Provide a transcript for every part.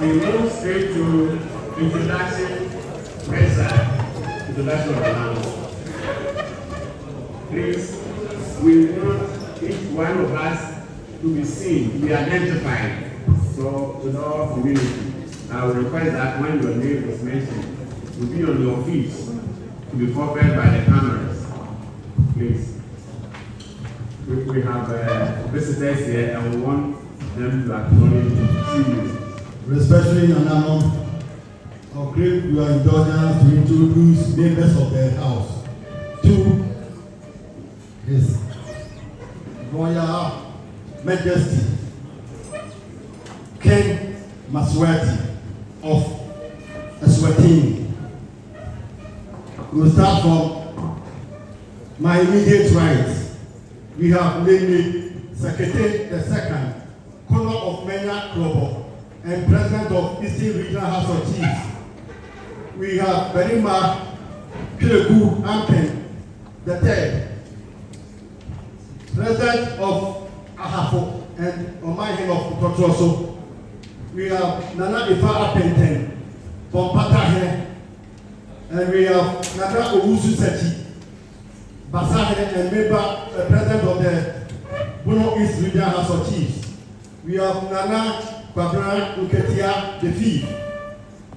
We move straight to introduction, introduction of the house. Please, we want each one of us to be seen, to be identified. So, with all humility, I will request that when your name is mentioned, you be on your feet to be covered by the cameras. Please. We have visitors here and we want them to acknowledge you. Respectfully, Nanano, our great we are indulgence to introduce members of the house to His Royal Majesty King Maswati of Eswatini. We will start from my immediate right. We have namely Secretary the Second, Colonel of Manhyia Club, and President of Eastern Regional House of Chiefs. We have Benima Kilegu Ampen the Third, President of Ahafo and Omahin of Kotroso. We have Nana Ifa Apenten from Patahene, and we have Nana Owusu Sechi Basahene and member President of the Bono East Regional House of Chiefs. We have Nana Babra Uketia the Fifth,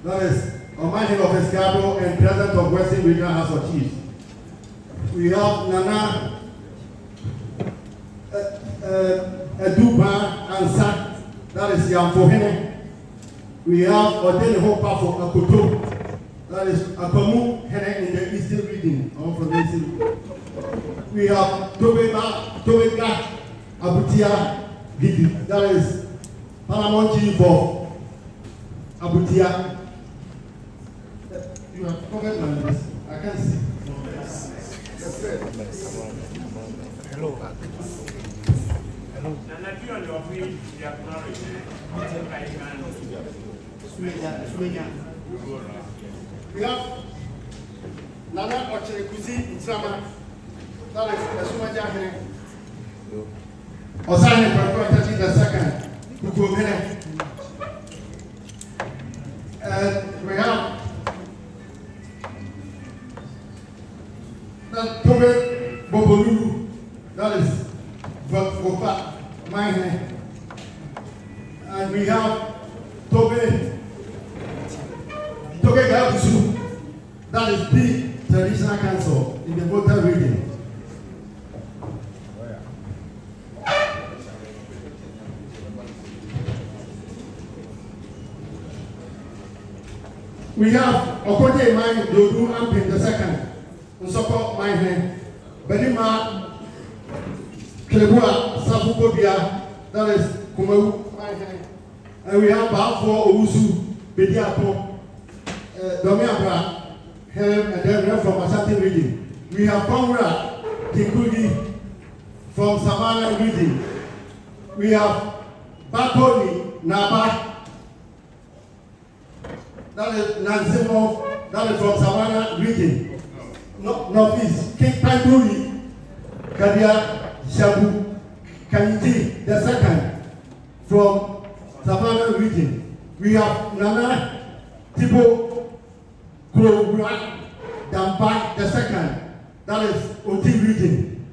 that is Omahin of Escado and President of Western Regional House of Chiefs. We have Nana Eduba Ansa, that is Yamfohene, we have ordained a whole path for Akoto. That is Akomu Hene in the Eastern region, or from the Eastern region. We have Tobega Abutia Gidi. That is Paramount Chief for Abutia. You have covered my list. I can't see. Hello. And if you on your feet, you acknowledge it. We have Nana Ochirekuzi Insama. That is Eswatini Hene. Osani Prakwatachi the second. Kuku Hene. And we have that Tobe Bobolu. That is Vopa Mine. And we have Tobe Gabusu. That is the traditional council in the voter reading. We have Okoje Mine Dodu Ampin the second. Nsoko Mine. Benima Klebua Sabukobia. That is Kumawu Mine. And we have Bafo Owusu Bediapo. Domiabra, Helm, and then from Ashanti region. We have Kongra Kikugi from Savannah region. We have Bakoni Naba, that is Nanzimo, that is from Savannah region. Northeast, King Panduri, Kadia Shabu, Kaniti, the second from Savannah region. We have Nana Tipo Kurobura Dampa the second, that is Oti region.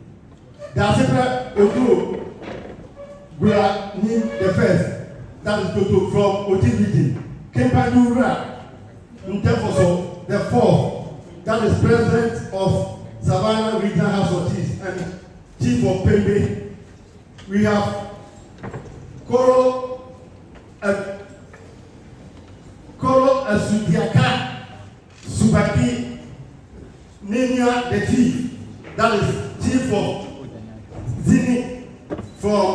Dasipra Otu Gura Ni the first, that is Toto from Oti region. Kempadura Ntefoso the fourth, that is president of Savannah Regional House of Chiefs and chief of Pembe. We have Koro Asudiaka Subaki Nenia the chief, that is chief of Zini from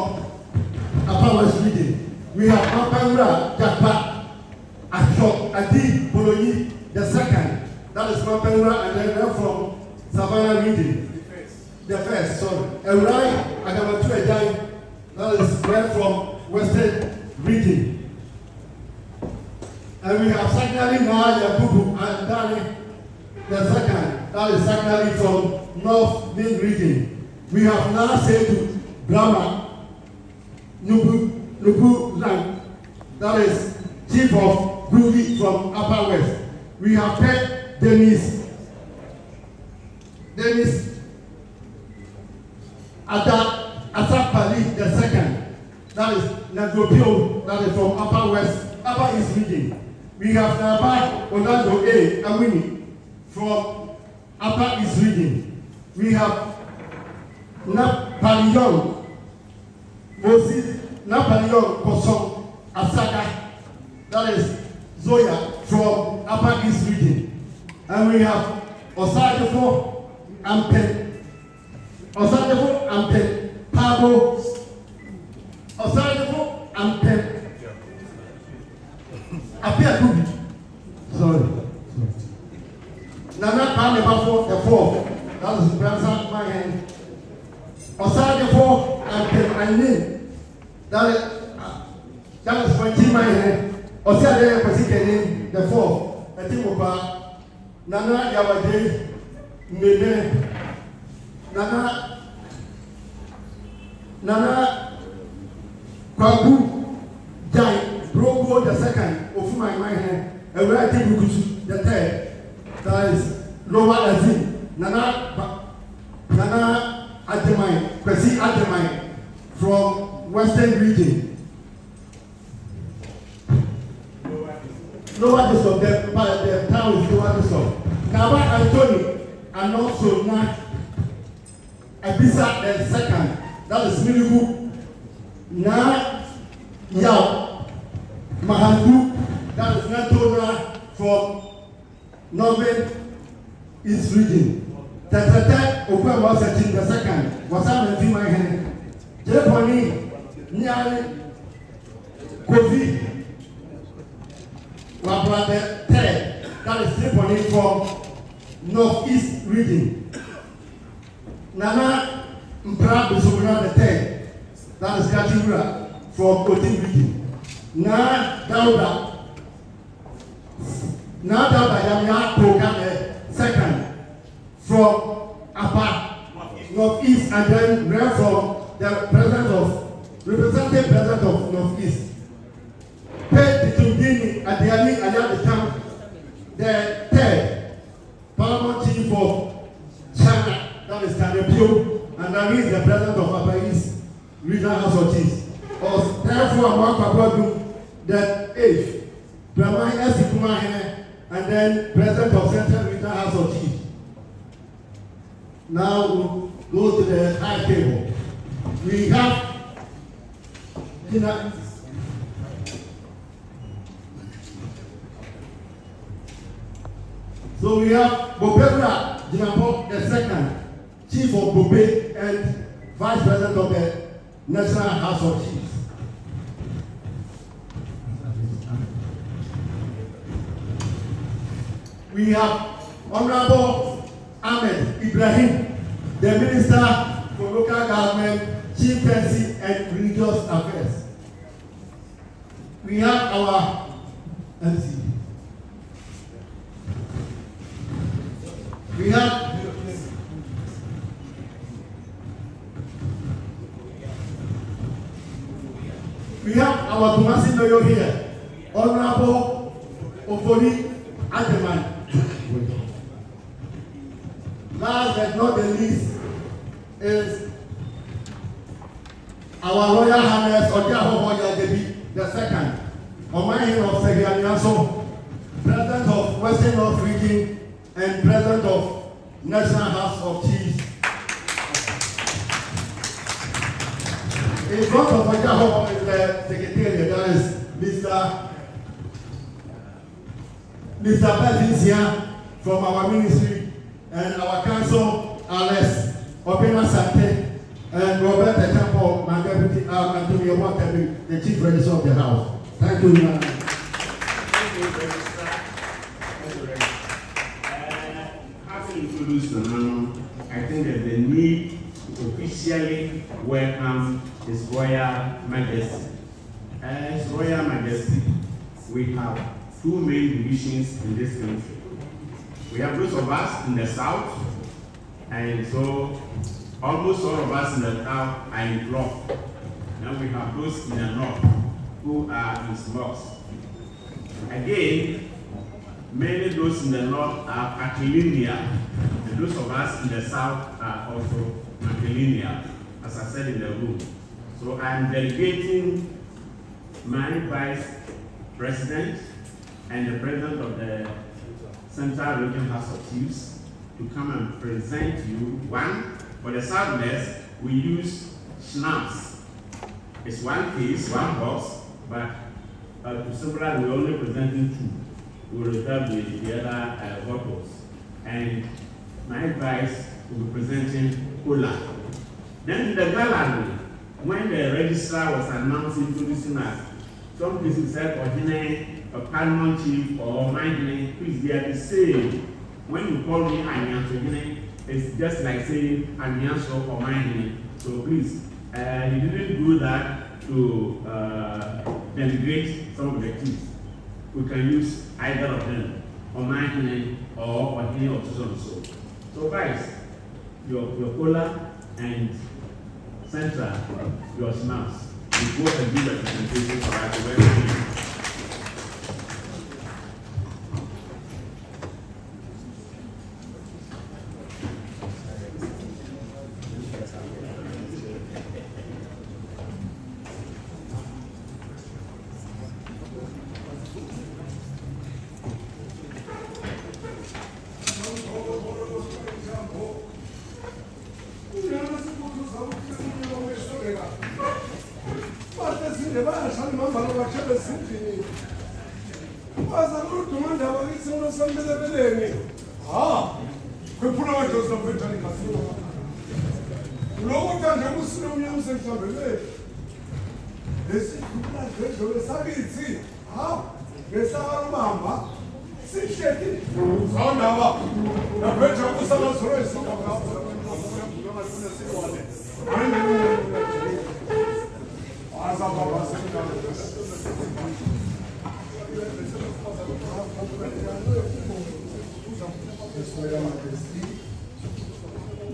Upper West region. We have Mapangura Japa Adi Bologna the second, that is Mapangura, and then from Savannah region. The first, sorry. Eurai Agamatu Ejai, that is right from Western region. And we have Sagnari Naa Yakubu and Dani the second, that is Sagnari from North Main region. We have Naa Sedu Brahma Nubu Lang, that is chief of Guli from Upper West. We have Pet Dennis Asapali the second, that is Nagopio, that is from Upper East region. We have Naba Onando A Awini from Upper East region. We have Napalion Moses Napalion Kosong Asaka, that is Zoya from Upper East region. And we have Osadefo Ampen Pabo Osadefo Ampen Apia Kubi. Sorry. Nana Pame Bafo the fourth, that is grandson my hand. Osadefo Ampen Anin, that is 20 my hand. Osade Pasikeni the fourth, Etimopa, Nana Yawade Mene, Nana Kwabu Jai Brogo the second, of my hand, and where I think the third, that is Lower Azin, Nana Ademai, Kwesi Ademai from Western region. Lower District, the town is Lower District. Naba Anthony and also now Abisa the second, that is Milibu. Na Yao Mahandu that is Natona from Northern East region. Tete Okwe was the second. Was I'm in my hand. Japoni, Nyani, Kofi, Wabra third. That is Japoni from Northeast region. Nana Mpra Bisubuna the third. That is Kachura from Kotin region. Now Dauda Yamya Kokame second from Apa Northeast, and then ran from the representative president of Northeast. Paid Bitungini at the Ali Ayat the third Paramount Chief of China, that is Kanepio, and that is the president of Apa East Regional House of Chiefs. Therefore, I'm the eighth, Brahman Esikuma, and then president of Central Regional House of Chiefs. Now we'll go to the high table. We have so we have Bobebra Jinapok the second, Chief of Bobe and Vice President of the National House of Chiefs. We have Honorable Ahmed Ibrahim, the Minister for Local Government, Chieftaincy and Religious Affairs. We have our MC. We have our Kumasi Mayor here, Honorable Ofori Ademan. Last but not the least is our Royal Highness Ojaho Debi the second, Omahin of Segianiaso, President of Western North Region and President of National House of Chiefs. In front of Ojaho is the Secretary, that is Mr. Patricia from our ministry, and our council, Alex Obena Sante, and Robert Temple, my deputy, Antonio Watabi, the chief registrar of the house. Thank you, Madam. Thank you, Registrar. Having introduced the man, I think that the need to officially welcome His Royal Majesty. His Royal Majesty, we have two main divisions in this country. We have those of us in the south, and so almost all of us in the south are in Clough. Now we have those in the north who are in Smokes. Again, many those in the north are patrilineal, and those of us in the south are also matrilineal, as I said in the room. So I'm delegating my vice president and the president of the Central Regional House of Chiefs to come and present you. One, for the Southwest, we use schnapps. It's one case, one box, but to several, we're only presenting two. We'll reserve the other bottles. And my advice will be presenting cola. Then in the gallery, when the registrar was announcing, introducing us, some people said, a paramount chief or my please, they are the same. When you call me Anyanso, it's just like saying Anyanso or my. So please, you didn't do that to denigrate some of the chiefs. We can use either of them, or my or Ohine or so. So guys, your cola and Central, your snaps, you go and do representation for us.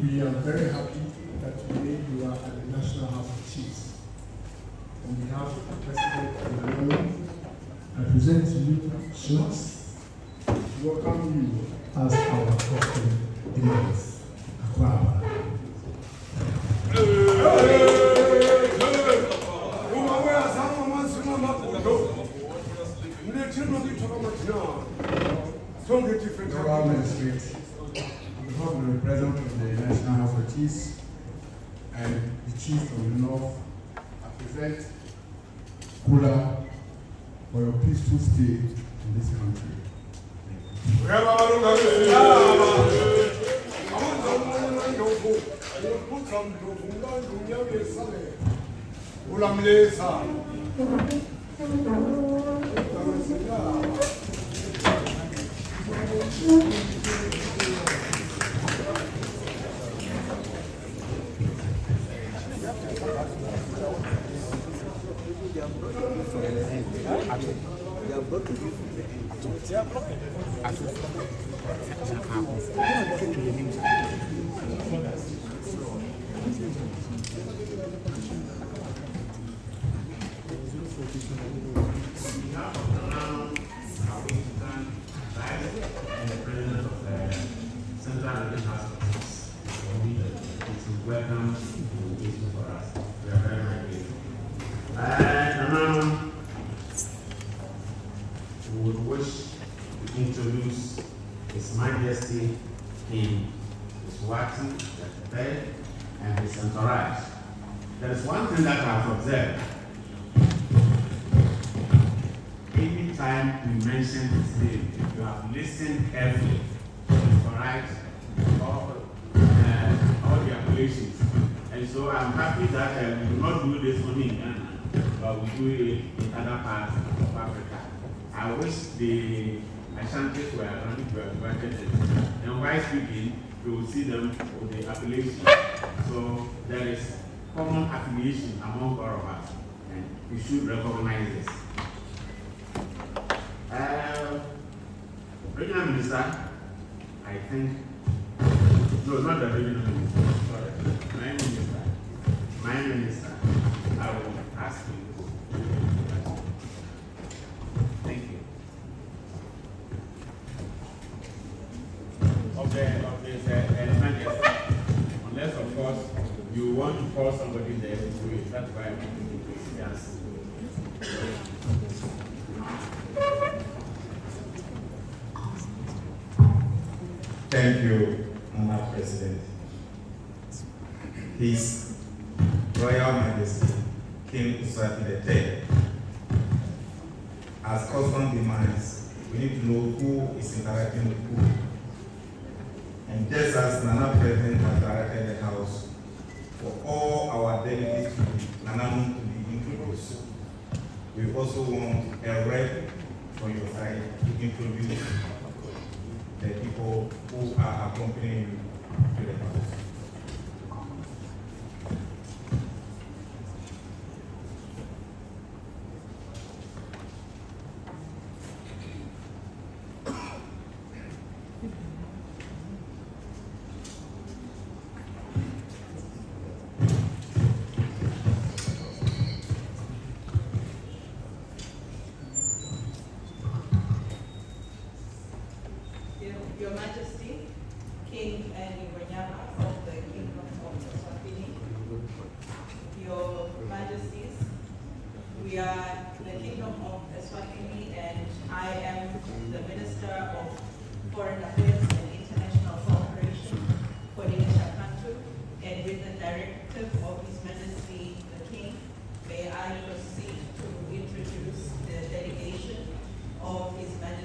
We are very happy that today you are at the National House of Chiefs. On behalf of the President and the Government, I present to you Schloss to welcome you as our custom dignitaries. Akwaba. Honorable Magistrate, on behalf of the President of the National House of Chiefs and the Chiefs of the North, I present Kula for your peaceful stay in this country. Welcome to this for us. We are very, very grateful. We would wish to introduce His Majesty King Eswatini III and his entourage. There is one thing that I've observed. Any time we mention his name, you have listened carefully to his entourage, all the appellations. And so I'm happy that we do not do this only in Ghana, but we do it in other parts of Africa. I wish the Ashantis were running to have invited them. And while speaking, we will see them with the affiliation. So there is common affiliation among all of us, and we should recognize this. Regional Minister, I think, no, not the regional minister, sorry, my minister, I will ask you. Thank you. Okay, unless of course you want to call somebody there to do it, that's why I'm going to yes. Thank you, Mama President. His Royal Majesty, King Eswatini III. As custom demands, we need to know who is interacting with who. And just as Nana President has directed the House for all our delegates to be Nanamu to be introduced, we also want a rep from your side to introduce the people who are accompanying you to the House. Your Majesty, King and of the Kingdom of Eswatini, Your Majesties, we are the Kingdom of Eswatini and I am the Minister of Foreign Affairs and International Cooperation for the country, and with the directive of His Majesty the King, may I proceed to introduce the delegation of His Majesty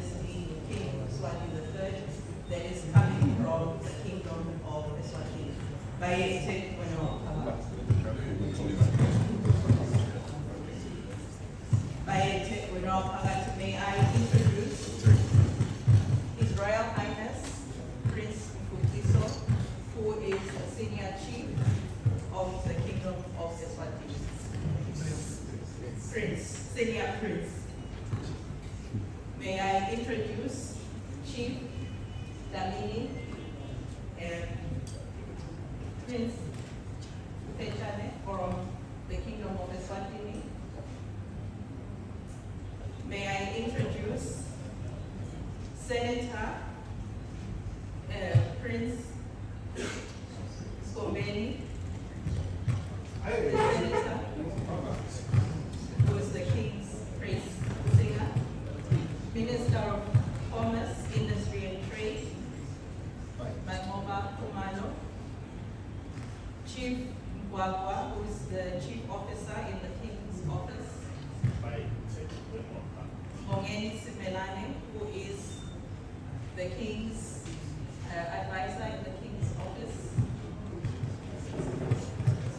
May I introduce His Royal Highness Prince Mfukiso, who is the Senior Chief of the Kingdom of Eswatini. Senior Prince. May I introduce Chief Damini and Prince Pechane from the Kingdom of Eswatini. May I introduce Senator Prince Skobeni, the Senator, who is the King's praise singer, Minister of Commerce, Industry and Trade, Manhyia Kumalo, Chief Mbwagwa, who is the Chief Officer in the King's Office, Mongeni Simelane, who is the King's advisor in the King's Office,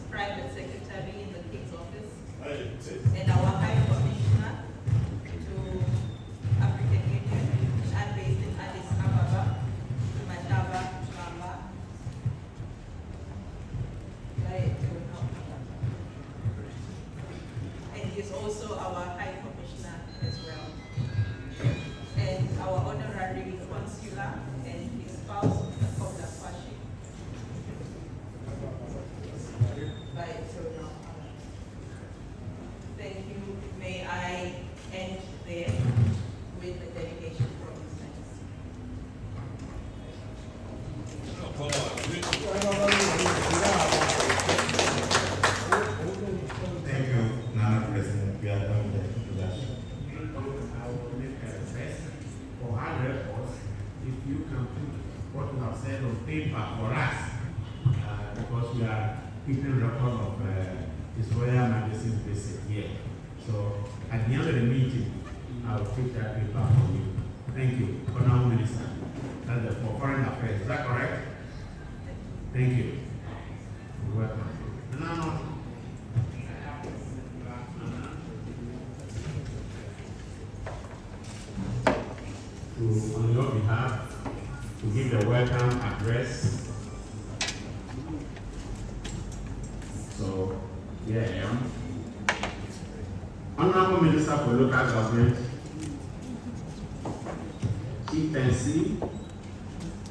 Private Secretary in the King's Office, and our High Commissioner to African Union, which are based in Addis Ababa, Manhyia Mama. And he is also our High Commissioner as well. And our honorary consular and his spouse, Kabla Kwashi. Thank you. May I end there with the delegation from His Majesty. Thank you, Nana President. We are done with the introduction. I will make a request for our records, if you can put what you have said on paper for us, because we are keeping record of His Royal Majesty's visit here. So at the end of the meeting, I will take that paper from you. Thank you, Honorable Minister. That's the for Foreign Affairs. Is that correct? Thank you. You're welcome. No. On your behalf, to give the welcome address. So, here I am. Honorable Minister for Local Government, Chieftaincy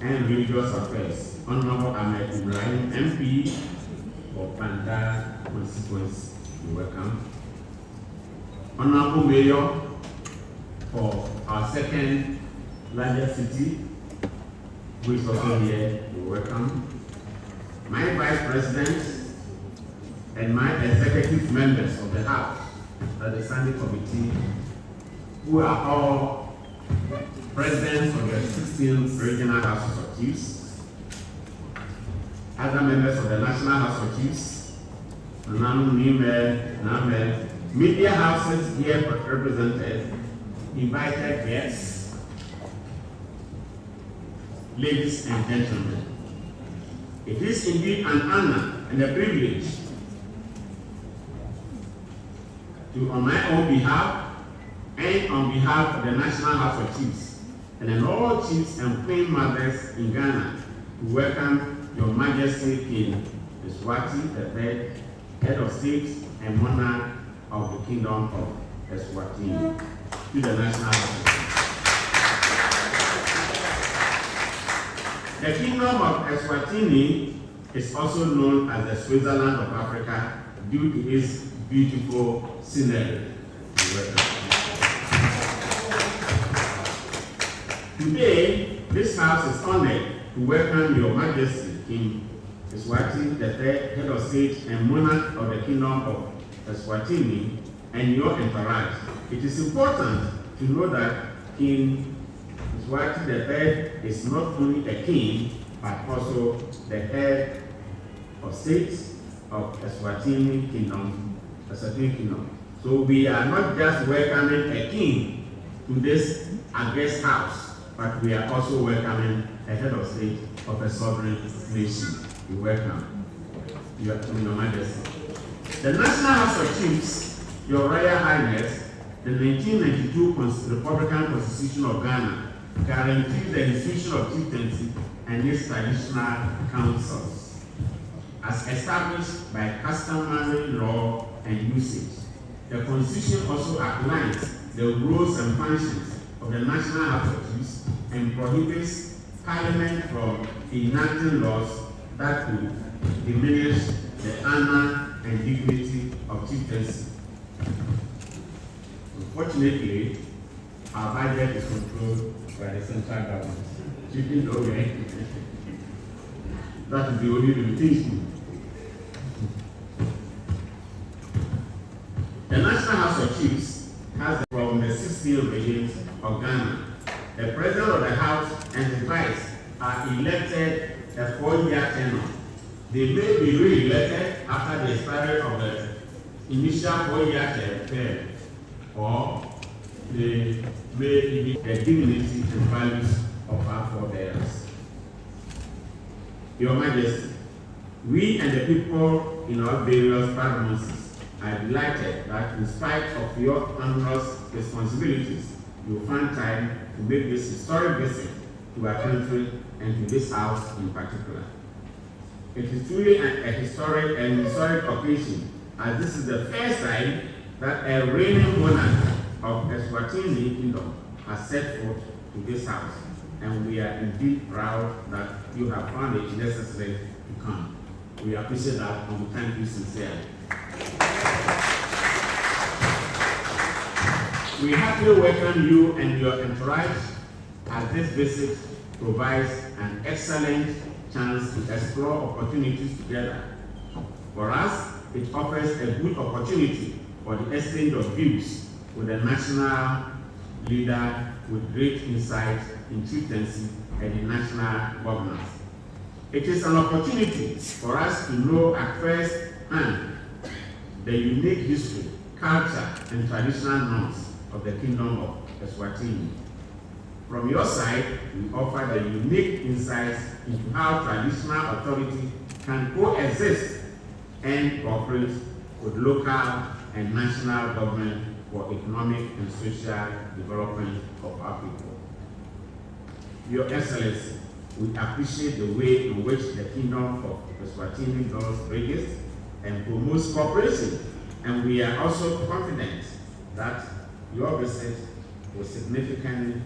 and Religious Affairs, Honorable Ahmed Ibrahim, MP for Panda constituency. You're welcome. Honorable Mayor for our second largest city, who is also here, you're welcome. My Vice President and my executive members of the House, the Standing Committee, who are all presidents of the 16 regional houses of chiefs, other members of the National House of Chiefs, media houses here represented, invited guests, ladies and gentlemen. It is indeed an honor and a privilege to, on my own behalf and on behalf of the National House of Chiefs, and then all chiefs and queen mothers in Ghana, to welcome Your Majesty King Eswatini III, Head of State and Monarch of the Kingdom of Eswatini, to the National House of Chiefs. The Kingdom of Eswatini is also known as the Switzerland of Africa due to its beautiful scenery. Today, this house is honored to welcome Your Majesty King Eswatini III, Head of State and Monarch of the Kingdom of Eswatini, and your entourage. It is important to know that King Eswatini III is not only a king, but also the head of state of Eswatini Kingdom. So we are not just welcoming a king to this guest house, but we are also welcoming a head of state of a sovereign nation. We welcome. Your Majesty. The National House of Chiefs, Your Royal Highness, the 1992 Republican Constitution of Ghana guarantees the institution of chieftaincy and its traditional councils, as established by customary law and usage. The Constitution also outlines the rules and functions of the National House of Chiefs and prohibits Parliament from enacting laws that would diminish the honor and dignity of chieftaincy. Unfortunately, our budget is controlled by the central government. Chieftain Owe, that is the only limitation. The National House of Chiefs has from the 16 regions of Ghana. The President of the House and the Vice are elected a 4-year tenure. They may be re-elected after the expiry of the initial 4-year term, or they may be the dignity and values of our forebears. Your Majesty, we and the people in our various provinces are delighted that in spite of your onerous responsibilities, you find time to make this historic visit to our country and to this house in particular. It is truly a historic occasion, as this is the first time that a reigning monarch of Eswatini Kingdom has set foot to this house, and we are indeed proud that you have found it necessary to come. We appreciate that and we thank you sincerely. We happily welcome you and your entourage, as this visit provides an excellent chance to explore opportunities together. For us, it offers a good opportunity for the exchange of views with a national leader with great insight in chieftaincy and in national governance. It is an opportunity for us to know at first hand the unique history, culture, and traditional norms of the Kingdom of Eswatini. From your side, we offer the unique insights into how traditional authority can coexist and cooperate with local and national government for economic and social development of our people. Your Excellency, we appreciate the way in which the Kingdom of Eswatini does bridges and promotes cooperation, and we are also confident that your visit will significantly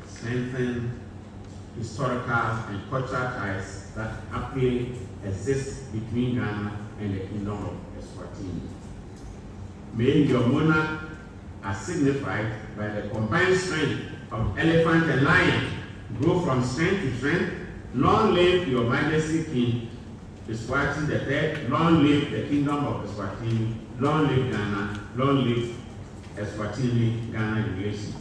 strengthen historical and cultural ties that aptly exist between Ghana and the Kingdom of Eswatini. May your monarch, as signified by the combined strength of elephant and lion, grow from strength to strength. Long live your Majesty King Eswatini III, long live the Kingdom of Eswatini, long live Ghana, long live Eswatini-Ghana relations.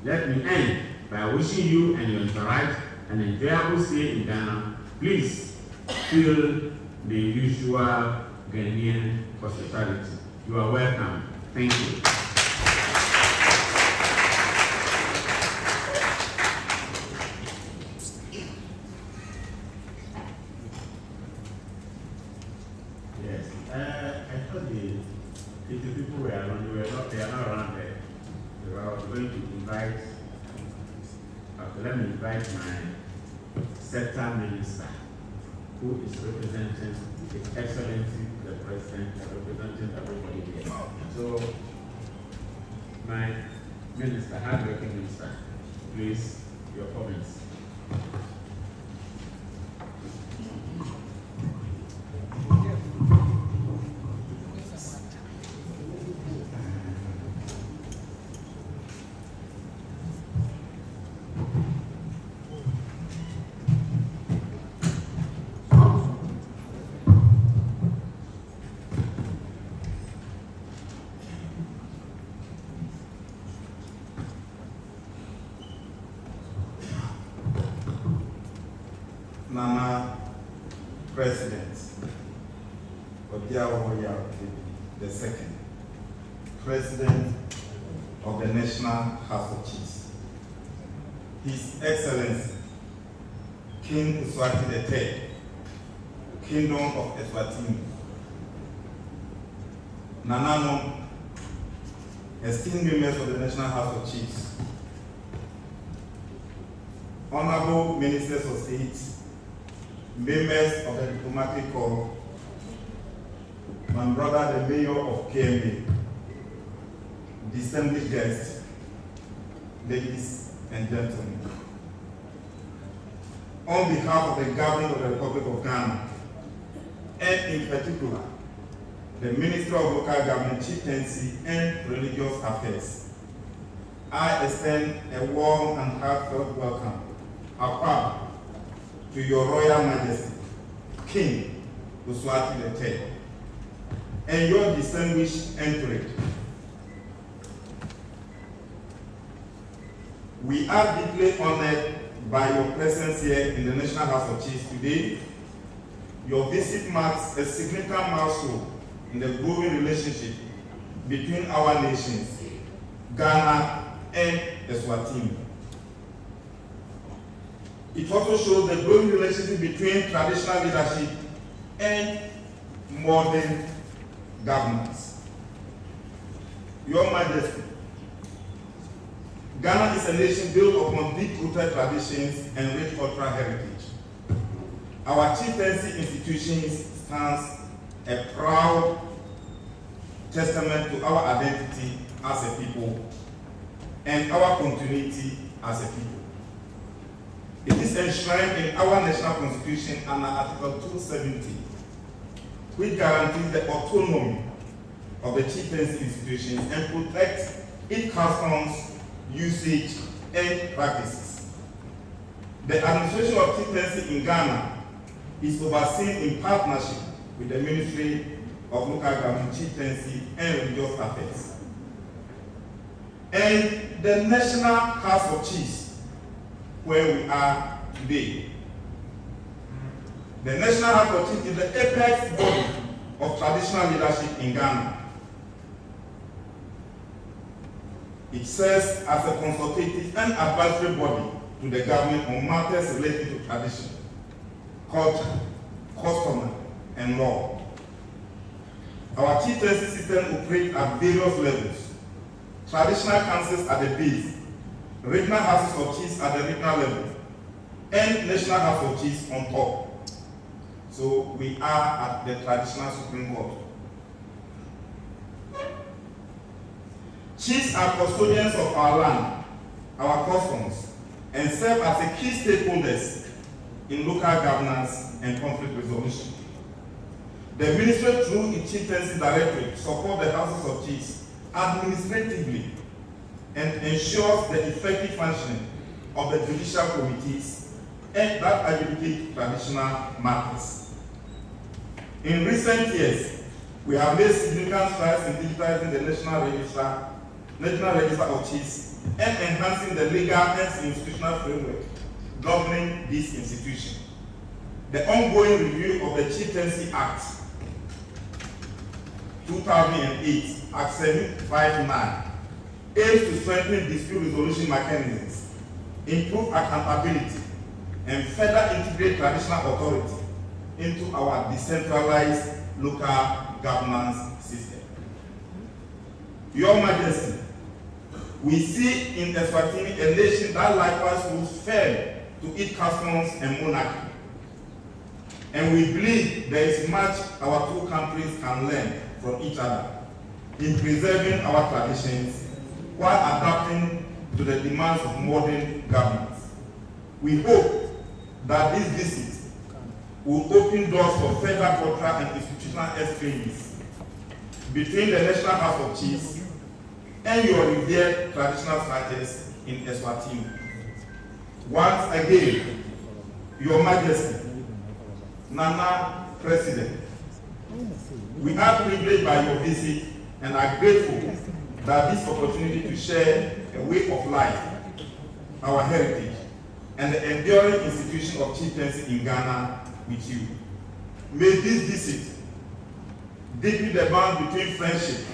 Let me end by wishing you and your entourage an enjoyable stay in Ghana. Please feel the usual Ghanaian hospitality. You are welcome. Thank you. Yes, I thought the people were around. They are not around there. So I was going to invite. Let me invite my sector minister, who is representing His Excellency the President, representing everybody here. So, my minister, hard-working minister, please, your comments. Nana President Obiawoya the Second, President of the National House of Chiefs, His Excellency King Eswatini III, Kingdom of Eswatini. Nananom, esteemed members of the National House of Chiefs, honorable ministers of state, members of the diplomatic corps, my brother the mayor of KMA, distinguished guests, ladies and gentlemen. On behalf of the government of the Republic of Ghana, and in particular, the Ministry of Local Government, Chieftaincy and Religious Affairs, I extend a warm and heartfelt welcome, Papa, to Your Royal Majesty, King Eswatini III, and your distinguished entourage. We are deeply honored by your presence here in the National House of Chiefs today. Your visit marks a significant milestone in the growing relationship between our nations, Ghana and Eswatini. It also shows the growing relationship between traditional leadership and modern governance. Your Majesty, Ghana is a nation built upon deep-rooted traditions and rich cultural heritage. Our chieftaincy institutions stands a proud testament to our identity as a people and our continuity as a people. It is enshrined in our national constitution under Article 270, which guarantees the autonomy of the chieftaincy institutions and protects its customs, usage, and practices. The administration of chieftaincy in Ghana is overseen in partnership with the Ministry of Local Government, Chieftaincy, and Religious Affairs. And the National House of Chiefs, where we are today. The National House of Chiefs is the apex body of traditional leadership in Ghana. It serves as a consultative and advisory body to the government on matters related to tradition, culture, custom, and law. Our chieftaincy system operates at various levels. Traditional councils at the base, regional houses of chiefs at the regional level, and national house of chiefs on top. So we are at the traditional Supreme Court. Chiefs are custodians of our land, our customs, and serve as the key stakeholders in local governance and conflict resolution. The ministry, through its chieftaincy directorate, supports the houses of chiefs administratively and ensures the effective functioning of the judicial committees and that adjudicate traditional matters. In recent years, we have made significant strides in digitizing the National Register of Chiefs and enhancing the legal and institutional framework governing this institution. The ongoing review of the Chieftaincy Act 2008, Act 759, aims to strengthen dispute resolution mechanisms, improve accountability, and further integrate traditional authority into our decentralized local governance system. Your Majesty, we see in Eswatini a nation that likewise holds firm to its customs and monarchy. And we believe there is much our two countries can learn from each other in preserving our traditions while adapting to the demands of modern governments. We hope that this visit will open doors for further cultural and institutional exchanges between the National House of Chiefs and your revered traditional structures in Eswatini. Once again, Your Majesty, Nana President, we are privileged by your visit and are grateful that this opportunity to share a way of life, our heritage, and the enduring institution of chieftaincy in Ghana with you. May this visit deepen the bond between friendship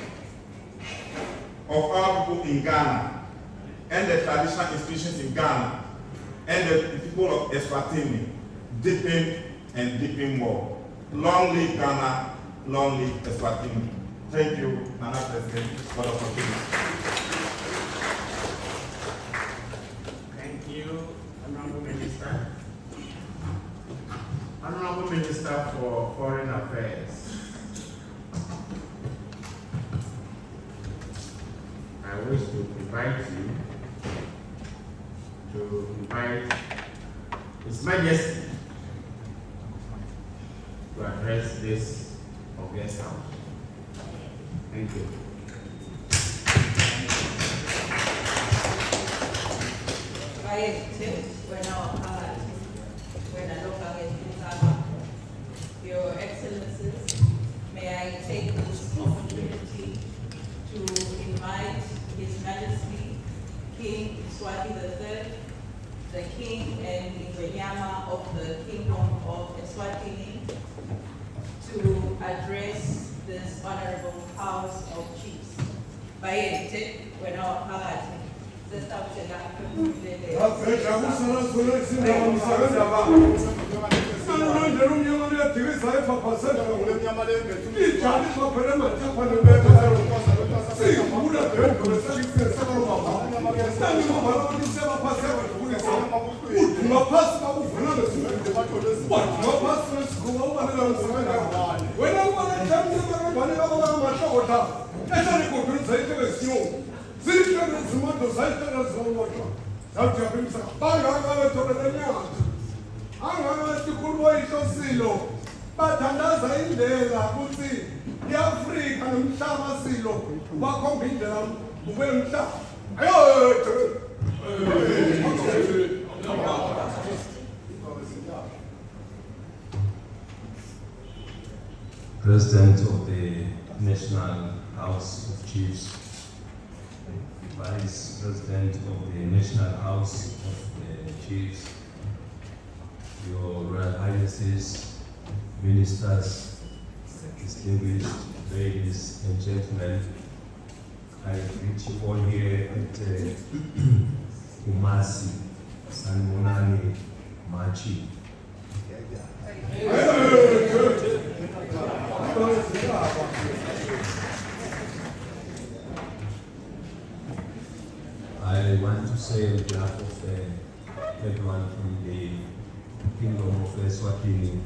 of our people in Ghana and the traditional institutions in Ghana and the people of Eswatini deepen and deepen more. Long live Ghana, long live Eswatini. Thank you, Nana President, for the opportunity. Thank you, Honorable Minister. Honorable Minister for Foreign Affairs. I wish to invite you to invite His Majesty to address this august house. Thank you. Your Excellencies, may I take this opportunity to invite His Majesty King Swati III, the King and Ingwenyama of the Kingdom of Eswatini, to address this Honorable House of Chiefs. Bayente, when our party, the staff bathandaza indlela ukuthi iAfrika nomhlaba silo bakhomba indlela ukwemhlaba President of the National House of Chiefs, Vice President of the National House of the Chiefs, Your Royal Highnesses, Ministers, distinguished ladies and gentlemen, I greet you all here at Kumasi, Sanmonani, Machi. I want to say on behalf of everyone from the Kingdom of Eswatini,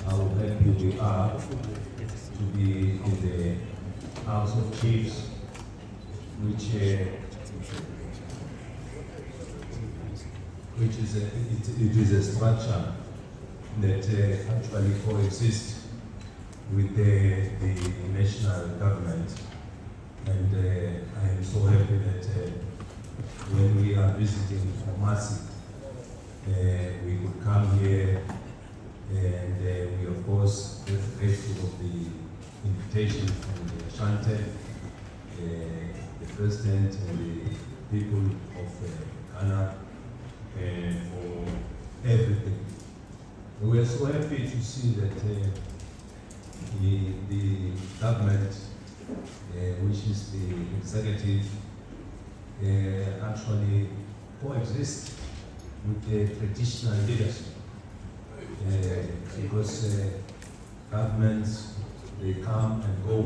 how happy we are to be in the House of Chiefs, which is a structure that actually coexists with the national government. And I am so happy that when we are visiting Kumasi, we could come here, and we of course are grateful of the invitation from the Ashanti, the President and the people of Ghana for everything. We are so happy to see that the government, which is the executive, actually coexist with the traditional leadership. Because governments, they come and go.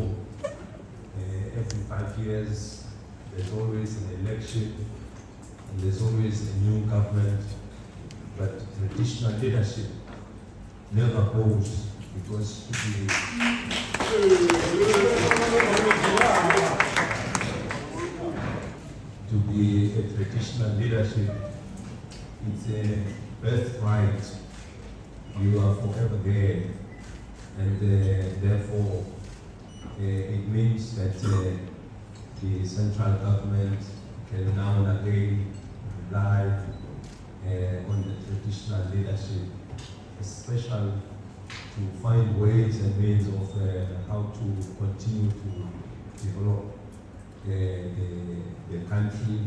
Every 5 years, there's always an election, and there's always a new government, but traditional leadership never goes, because to be a traditional leadership, it's a birthright. You are forever there, and therefore it means that the central government can now and again rely on the traditional leadership, especially to find ways and means of how to continue to develop the country.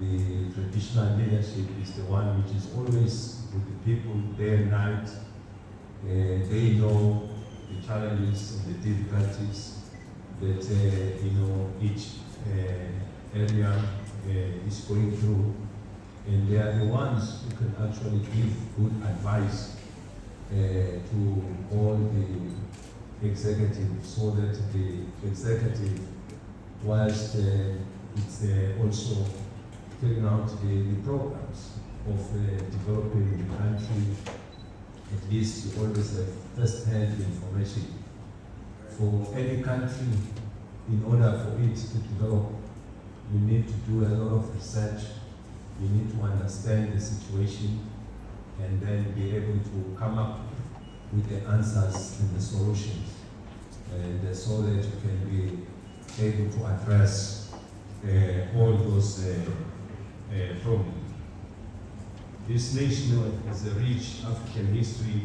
The traditional leadership is the one which is always with the people day and night. They know the challenges and the difficulties that each area is going through, and they are the ones who can actually give good advice to all the executive, so that the executive, whilst it's also carrying out the programs of developing the country, at least you always have first-hand information. For any country, in order for it to develop, you need to do a lot of research, you need to understand the situation, and then be able to come up with the answers and the solutions, and so that you can be able to address all those problems. This nation has a rich African history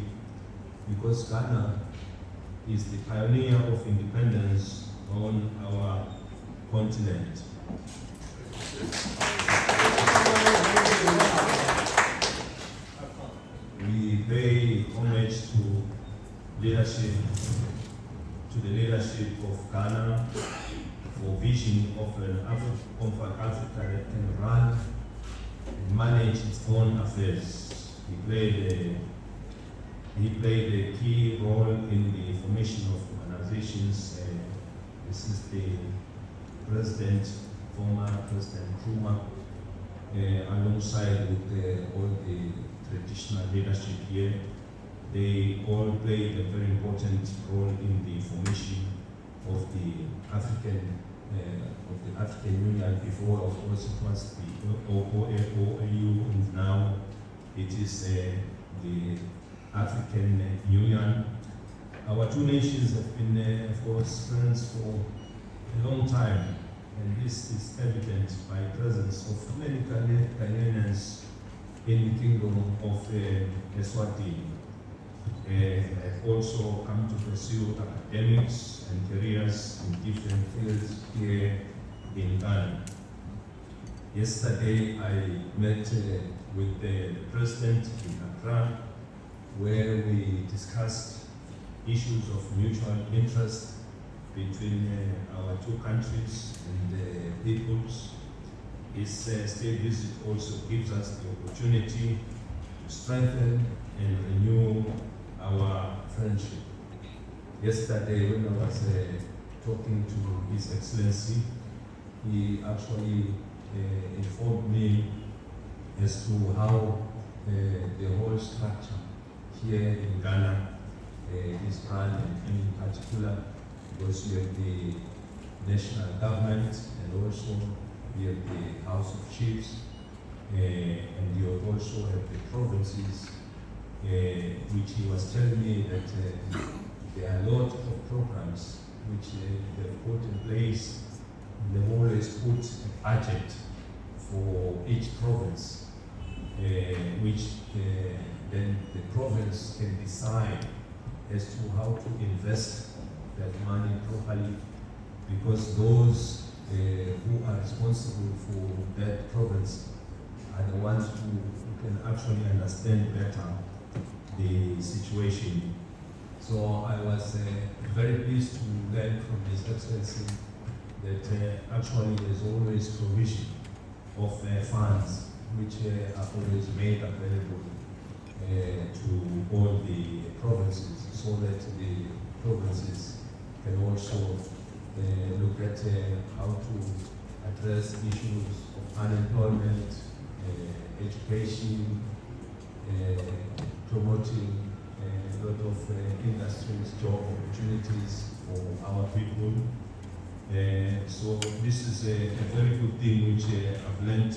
because Ghana is the pioneer of independence on our continent. We pay homage to leadership, to the leadership of Ghana for vision of an Africa that can run and manage its own affairs. He played a key role in the formation of organizations. This is the president, former President Nkrumah, alongside with all the traditional leadership here. They all played a very important role in the formation of the African Union. Before, of course, it was the OAU, and now it is the African Union. Our two nations have been, of course, friends for a long time, and this is evident by the presence of many Ghanaians in the kingdom of Eswatini. Have also come to pursue academics and careers in different fields here in Ghana. Yesterday, I met with the president in Accra, where we discussed issues of mutual interest between our two countries and peoples. His state visit also gives us the opportunity to strengthen and renew our friendship. Yesterday, when I was talking to His Excellency, he actually informed me as to how the whole structure here in Ghana is run, and in particular, because we have the national government and also we have the House of Chiefs, and you also have the provinces, which he was telling me that there are a lot of programs which they've put in place. They've always put a budget for each province, which then the province can decide as to how to invest that money properly, because those who are responsible for that province are the ones who can actually understand better the situation. So I was very pleased to learn from His Excellency that actually there's always provision of funds which are always made available to all the provinces, so that the provinces can also look at how to address issues of unemployment, education, promoting a lot of industries, job opportunities for our people. So this is a very good thing which I've learned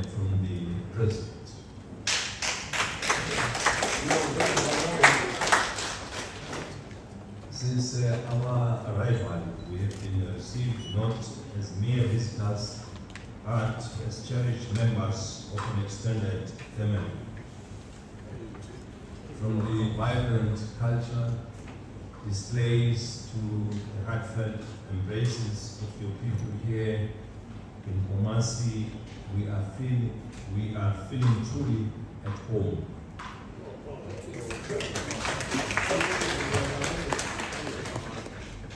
from the president. Since our arrival, we have been received not as mere visitors, but as cherished members of an extended family. From the vibrant culture displays to the heartfelt embraces of your people here in Kumasi, we are feeling truly at home.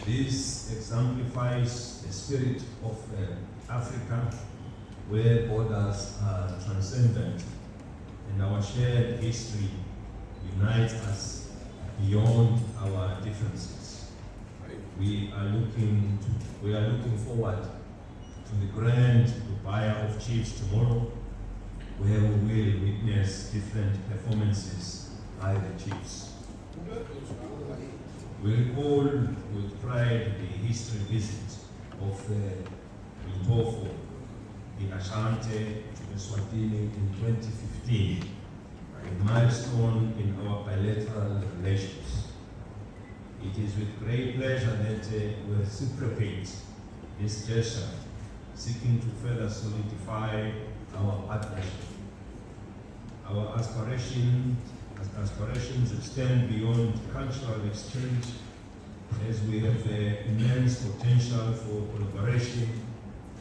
This exemplifies the spirit of Africa, where borders are transcendent, and our shared history unites us beyond our differences. We are looking forward to the grand Dubai of Chiefs tomorrow, where we will witness different performances by the Chiefs. We recall with pride the history visit of Limpopo, the Ashanti to Eswatini in 2015, a milestone in our bilateral relations. It is with great pleasure that we reciprocate this gesture, seeking to further solidify our partnership. Our aspirations extend beyond cultural exchange, as we have immense potential for collaboration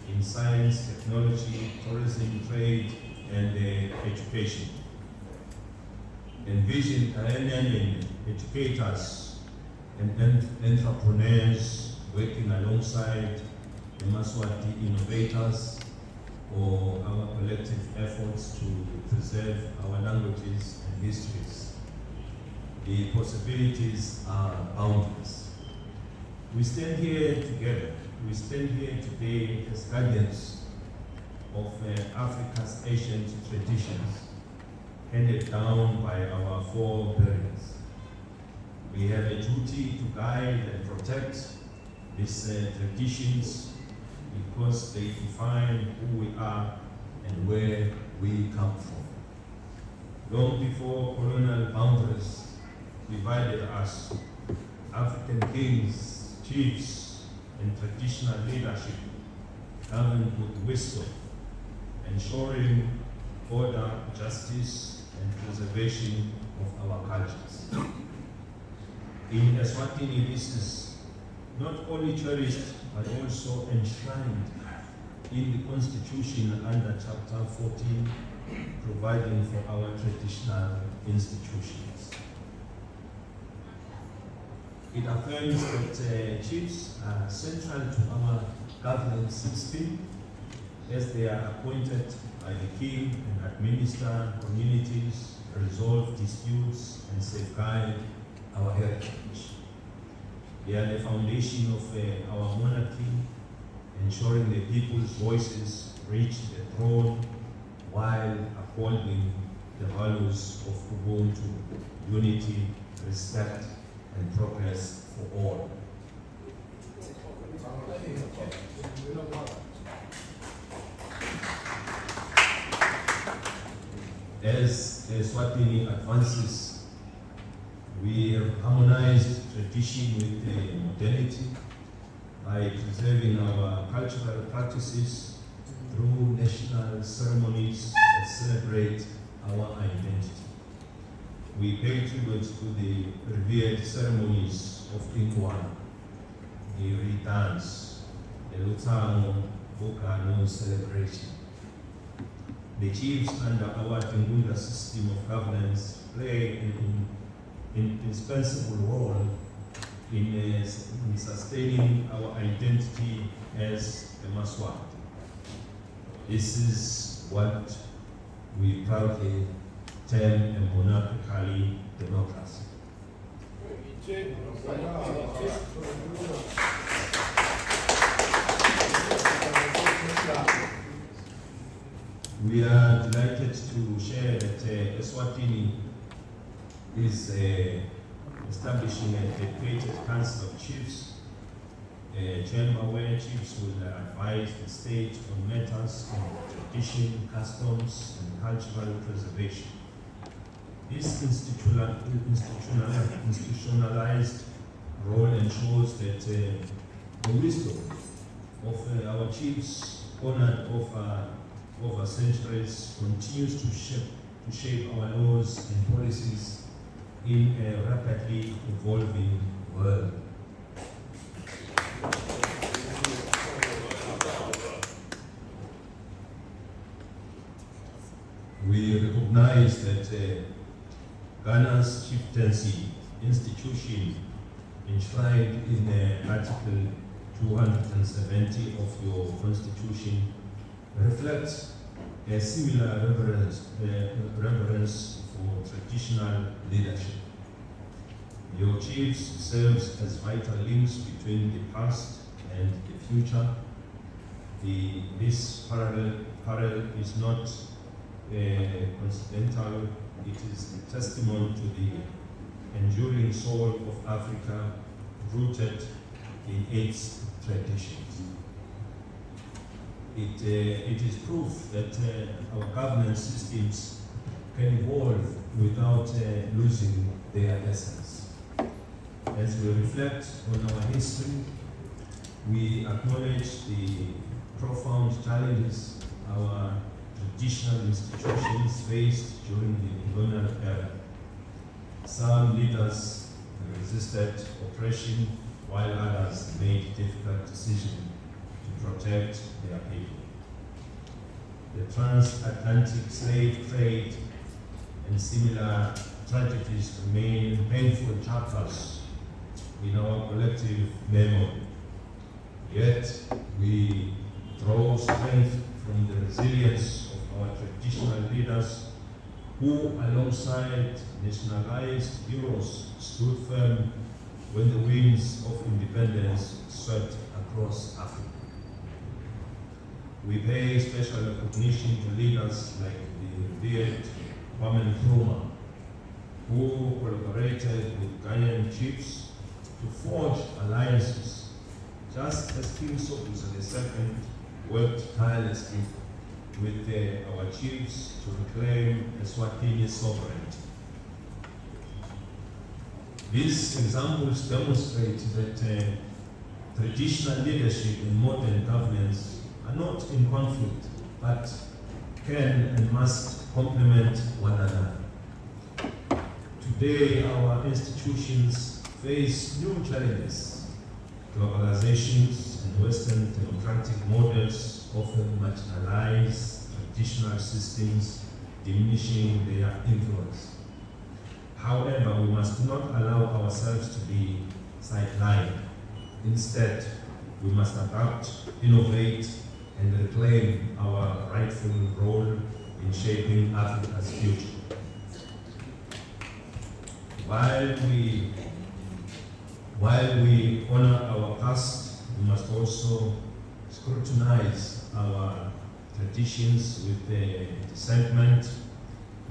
in science, technology, tourism, trade, and education. Envision Ghanaian educators and entrepreneurs working alongside the Eswatini innovators for our collective efforts to preserve our languages and histories. The possibilities are boundless. We stand here together. We stand here today as guardians of Africa's ancient traditions handed down by our forebears. We have a duty to guide and protect these traditions because they define who we are and where we come from. Long before colonial boundaries divided us, African kings, chiefs, and traditional leadership governed with wisdom, ensuring order, justice, and preservation of our cultures. In Eswatini, this is not only cherished but also enshrined in the Constitution under Chapter 14, providing for our traditional institutions. It affirms that chiefs are central to our governance system, as they are appointed by the king and administer communities, resolve disputes, and safeguard our heritage. They are the foundation of our monarchy, ensuring the people's voices reach the throne while upholding the values of Ubuntu, unity, respect, and progress for all. As Eswatini advances, we have harmonized tradition with modernity by preserving our cultural practices through national ceremonies that celebrate our identity. We pay tribute to the revered ceremonies of Ingwan, the Ridans, the Lutano Bukano celebration. The chiefs under our Tengunda system of governance play an indispensable role in sustaining our identity as a Maswat. This is what we proudly term a monarchically democracy. We are delighted to share that Eswatini is establishing a dedicated council of chiefs, a chamber where chiefs will advise the state on matters of tradition, customs, and cultural preservation. This institutionalized role ensures that the wisdom of our chiefs, honored over centuries, continues to shape our laws and policies in a rapidly evolving world. We recognize that Ghana's chieftaincy institution, enshrined in Article 270 of your Constitution, reflects a similar reverence for traditional leadership. Your chiefs serves as vital links between the past and the future. This parallel is not coincidental. It is a testament to the enduring soul of Africa, rooted in its traditions. It is proof that our governance systems can evolve without losing their essence. As we reflect on our history, we acknowledge the profound challenges our traditional institutions faced during the colonial era. Some leaders resisted oppression, while others made difficult decisions to protect their people. The transatlantic slave trade and similar tragedies remain painful chapters in our collective memory. Yet we draw strength from the resilience of our traditional leaders who, alongside nationalized heroes, stood firm when the winds of independence swept across Africa. We pay special recognition to leaders like the revered Kwame Nkrumah, who collaborated with Ghanaian chiefs to forge alliances, just as King Sokusa II worked tirelessly with our chiefs to reclaim Eswatini sovereignty. These examples demonstrate that traditional leadership and modern governance are not in conflict, but can and must complement one another. Today, our institutions face new challenges. Globalizations and Western democratic models often marginalize traditional systems, diminishing their influence. However, we must not allow ourselves to be sidelined. Instead, we must adapt, innovate, and reclaim our rightful role in shaping Africa's future. While we honor our past, we must also scrutinize our traditions with discernment.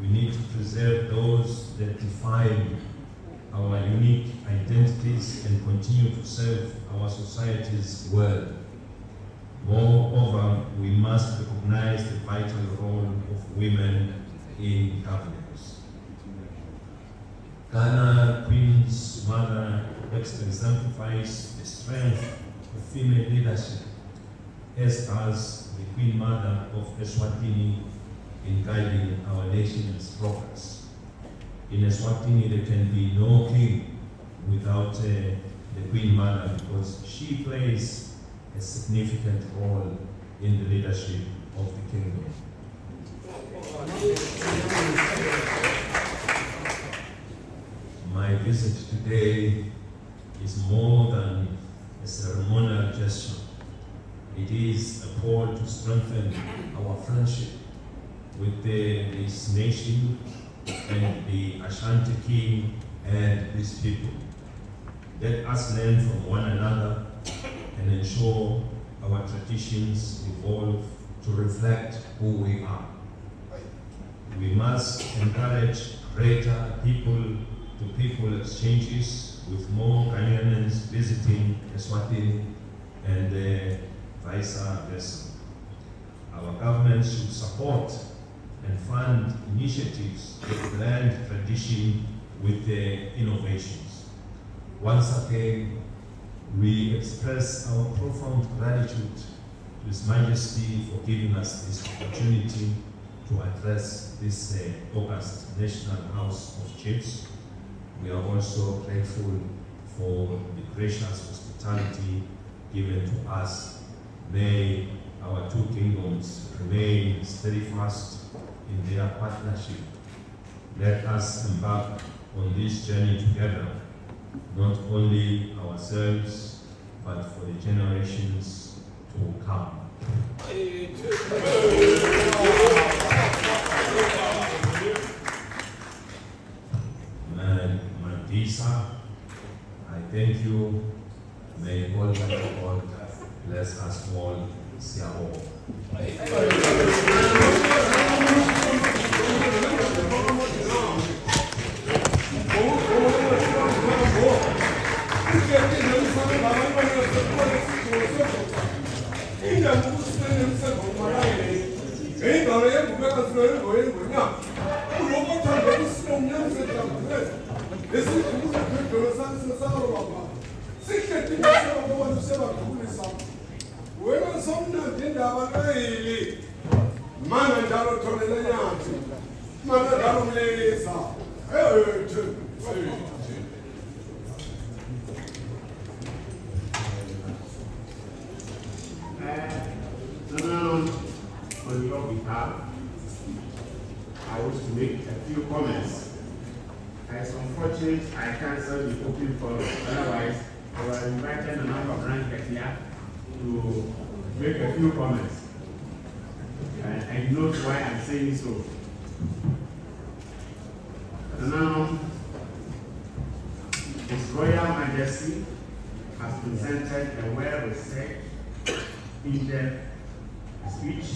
We need to preserve those that define our unique identities and continue to serve our societies well. Moreover, we must recognize the vital role of women in governance. Ghana Queen's Mother exemplifies the strength of female leadership, as does the Queen Mother of Eswatini in guiding our nation's progress. In Eswatini, there can be no king without the Queen Mother, because she plays a significant role in the leadership of the kingdom. My visit today is more than a ceremonial gesture. It is a call to strengthen our friendship with this nation and the Ashanti King and his people. Let us learn from one another and ensure our traditions evolve to reflect who we are. We must encourage greater people-to-people exchanges, with more Ghanaians visiting Eswatini and vice versa. Our government should support and fund initiatives that blend tradition with innovations. Once again, we express our profound gratitude to His Majesty for giving us this opportunity to address this August National House of Chiefs. We are also grateful for the gracious hospitality given to us. May our two kingdoms remain steadfast in their partnership. Let us embark on this journey together, not only ourselves, but for the generations to come. God bless us all. Siamo. On your behalf, I wish to make a few comments. It's unfortunate I cancelled the open forum. Otherwise, I was invited a number of rankers here to make a few comments. And you know why I'm saying so. Now, His Royal Majesty has presented a well-researched, in-depth speech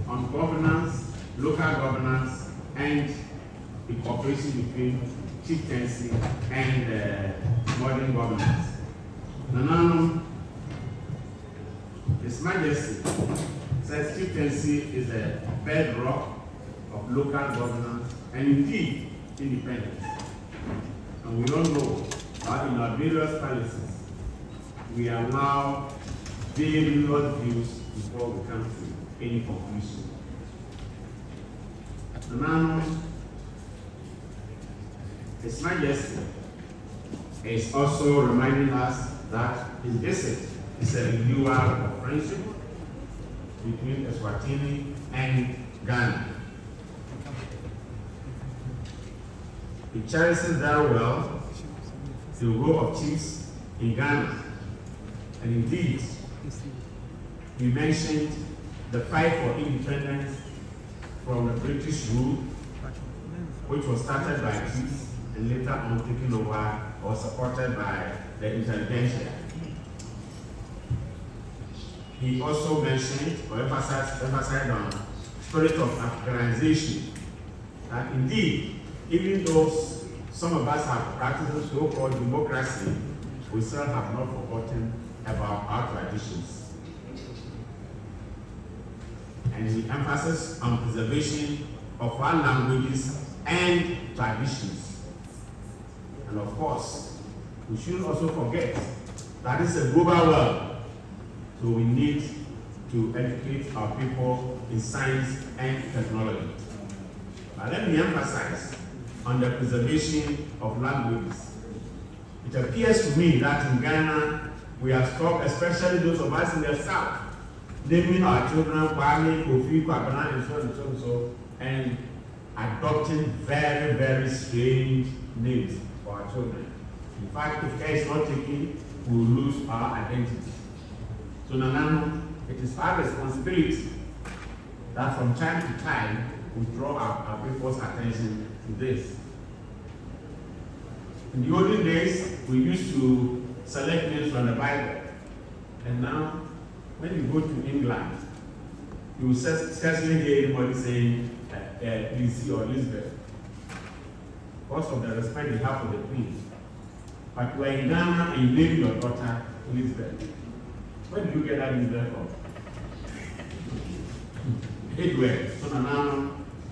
on governance, local governance, and the cooperation between chieftaincy and modern governance. Now, His Majesty says chieftaincy is a bedrock of local governance and indeed independence. And we all know that in our various palaces, we allow various views before we come to any conclusion. Now, His Majesty is also reminding us that his visit is a renewal of friendship between Eswatini and Ghana. He cherishes very well the role of chiefs in Ghana. And indeed, he mentioned the fight for independence from the British rule, which was started by chiefs and later on taken over or supported by the intelligentsia. He also mentioned or emphasized on spirit of Africanization, that indeed, even though some of us have practiced so-called democracy, we still have not forgotten about our traditions. And the emphasis on preservation of our languages and traditions. And of course, we shouldn't also forget that it's a global world, so we need to educate our people in science and technology. But let me emphasize on the preservation of languages. It appears to me that in Ghana, we have stopped, especially those of us in the south, naming our children Kwame, Kofi, Kwabena, and so and so and so, and adopting very, very strange names for our children. In fact, if care is not taken, we will lose our identity. So Nanano, it is our responsibility that from time to time, we draw our people's attention to this. In the olden days, we used to select names from the Bible. And now, when you go to England, you will scarcely hear anybody saying Lizzie or Elizabeth, because of the respect they have for the Queen. But you are in Ghana and you name your daughter Elizabeth. Where do you get that Elizabeth from? Edward. So now,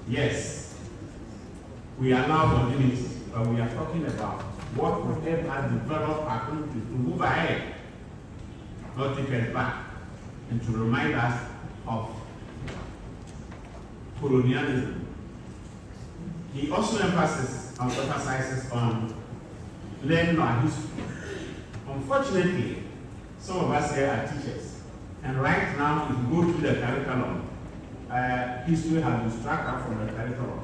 yes, we allow community, but we are talking about what would help us develop our country to move ahead, not take us back, and to remind us of colonialism. He also emphasizes on learning our history. Unfortunately, some of us here are teachers, and right now, if you go through the curriculum, history has been struck out from the curriculum.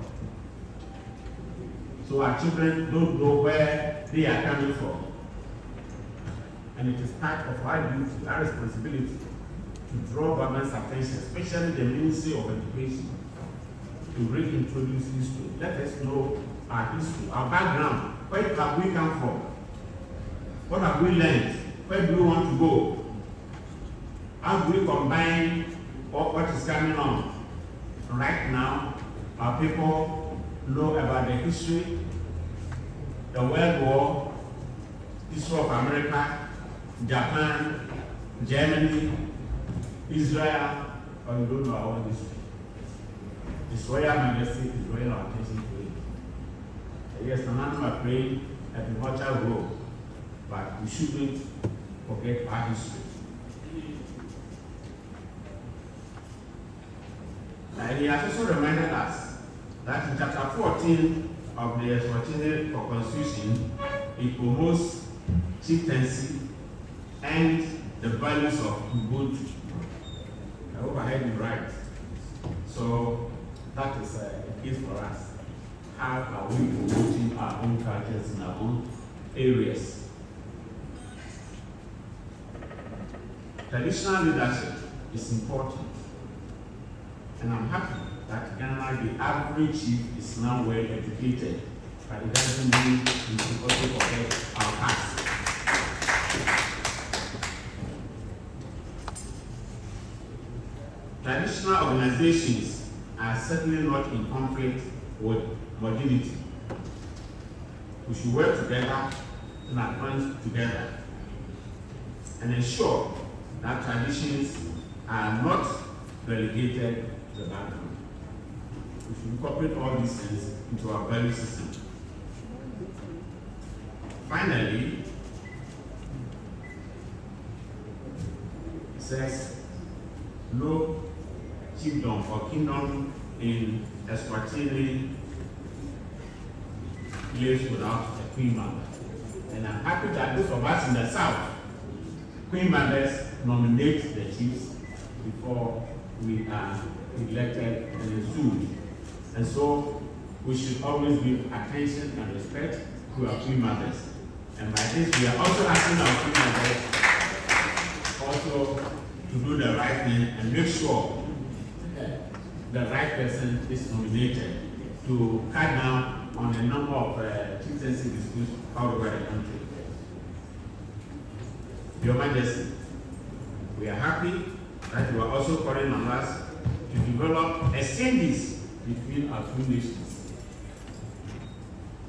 So our children don't know where they are coming from. And it is part of our duty, our responsibility, to draw government's attention, especially the Ministry of Education, to reintroduce history. Let us know our history, our background. Where have we come from? What have we learned? Where do we want to go? How do we combine what is coming on? Right now, our people know about the history, the World War, history of America, Japan, Germany, Israel, or you don't know our own history. His Royal Majesty is drawing our attention to it. Yes, none of us are playing a pivotal role, but we shouldn't forget our history. And he has also reminded us that in chapter 14 of the Eswatini Constitution, it promotes chieftaincy and the values of Ubuntu. I hope I heard you right. So that is a case for us. How are we promoting our own cultures in our own areas? Traditional leadership is important. And I'm happy that Ghana, the average chief, is now well educated, but it doesn't mean we should also forget our past. Traditional organizations are certainly not in conflict with modernity. We should work together and advance together and ensure that traditions are not relegated to the background. We should incorporate all these things into our value system. Finally, it says, no chiefdom or kingdom in Eswatini lives without a queen mother. And I'm happy that those of us in the south, queen mothers nominate the chiefs before we are elected and installed. And so we should always give attention and respect to our queen mothers. And by this, we are also asking our queen mothers also to do the right thing and make sure the right person is nominated to cut down on the number of chieftaincy disputes all over the country. Your Majesty, we are happy that you are also calling on us to develop exchanges between our two nations.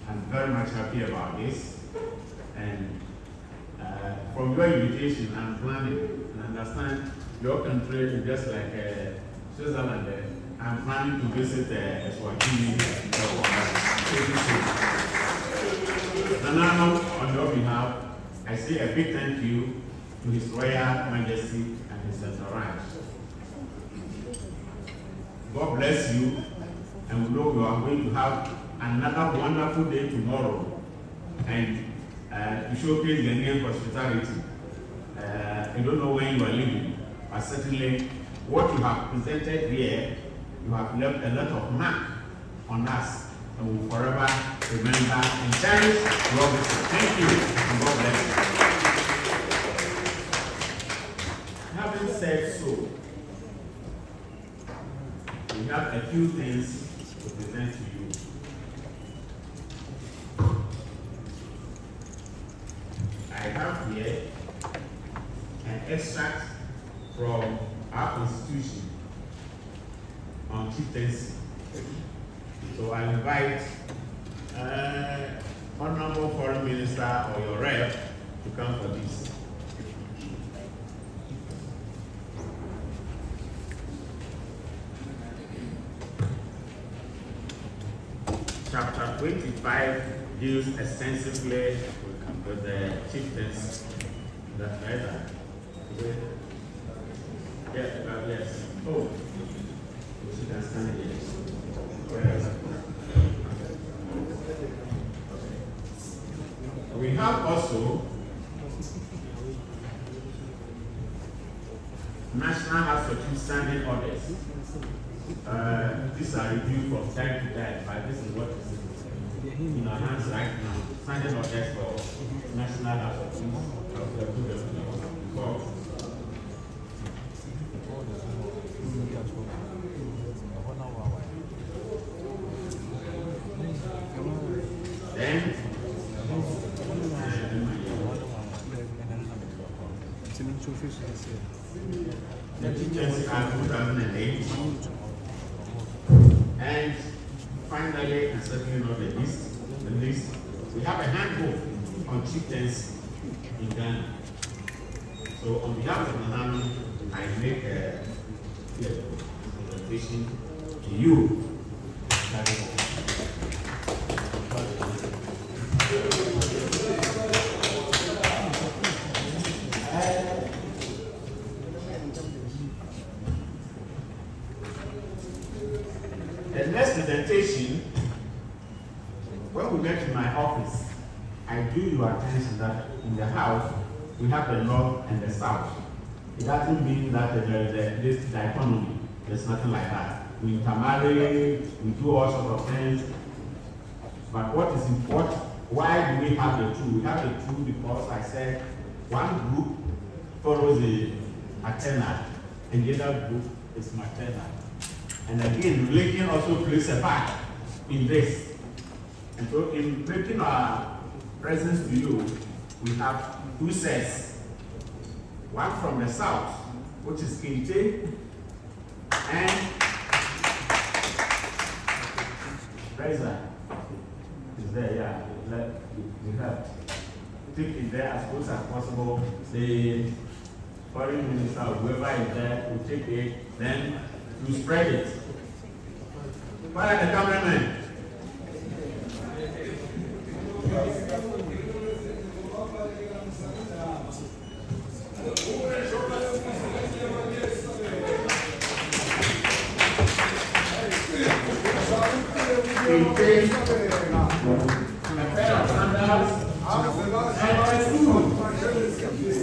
I'm very much happy about this. And from your invitation, I'm planning and understand your country is just like Switzerland. I'm planning to visit Eswatini. And now, on your behalf, I say a big thank you to His Royal Majesty and His entourage. God bless you, and we know you are going to have another wonderful day tomorrow, and to showcase Ghanaian hospitality. I don't know when you are leaving, but certainly what you have presented here, you have left a lot of mark on us, and we will forever remember and cherish your visit. Thank you, and God bless you. Having said so, we have a few things to present to you. I have here an extract from our Constitution on chieftaincy. So I invite Honorable Foreign Minister or your rep to come for this. Chapter 25 deals extensively with the chieftains. That's right. Yes. Oh, you can stand here. We have also National House of Chiefs standing orders. These are reviewed from time to time, but this is what is in our hands right now. Standing orders for National House of Chiefs. the Teachers Act 2008. And finally, and certainly not the least, we have a handbook on chieftains in Ghana. So on behalf of Nanano, I make a presentation to you. The next presentation, when we get to my office, I do your attention that in the house, we have the north and the south. It doesn't mean that there is this dichotomy. There's nothing like that. We intermarry, we do all sorts of things. But what is important, why do we have the two? We have the two because I said one group follows the maternal and the other group is maternal. And again, religion also plays a part in this. And so in making our presence to you, we have two sets. One from the south, which is Kinte, and Reza is there, yeah. We have take it there as close as possible. The foreign minister, whoever is there, will take it, then you spread it. Where are the cameramen? A pair of sandals and a stool.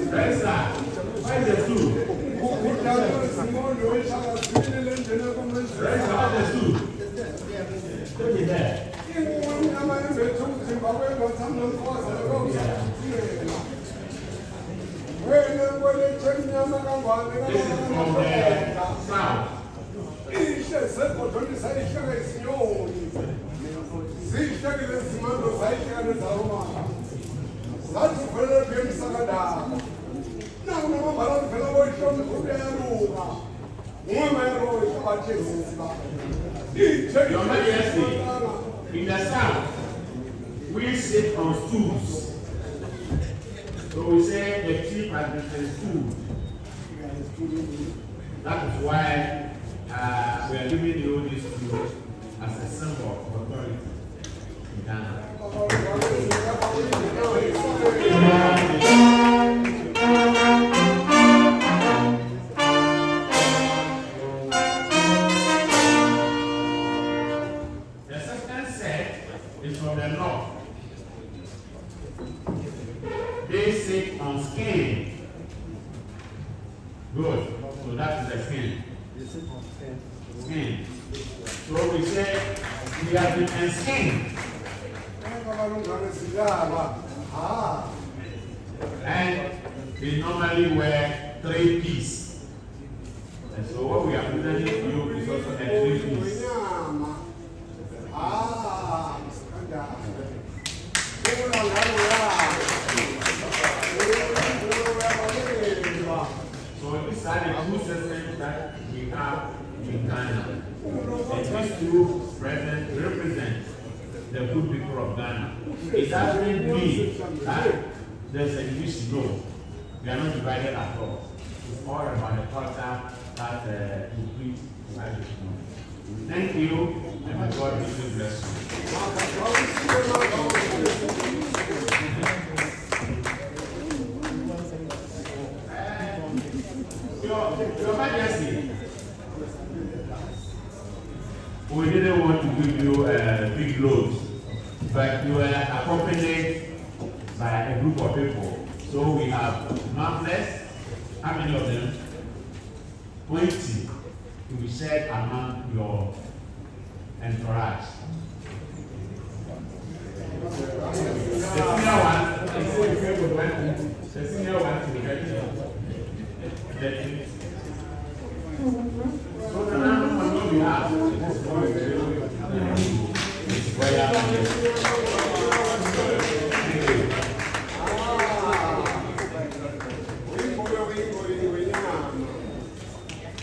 Where is that? Where is the stool? Where is the stool? Put it there. This is from the south. Your Majesty, in the south, we sit on stools. So we say the chief has been stool. That is why we are giving you this stool as a symbol of authority in Ghana. The second set is from the north. They sit on skin. Good. So that is the skin. Skin. So we say we have been enskinned. And they normally wear 3 pieces. And so what we are presenting to you is also a 3 piece. So these are the two systems that we have in Ghana. And these two represent the good people of Ghana. It doesn't mean that there's a division. No, we are not divided at all. It's all about the culture that we preach right this morning. Thank you, and may God richly bless you. Your Majesty, we didn't want to give you big loads, but you were accompanied by a group of people. So we have pamphlets. How many of them? 20 to be shared among your entourage. The senior one, the senior one to get so the number for you we have this boy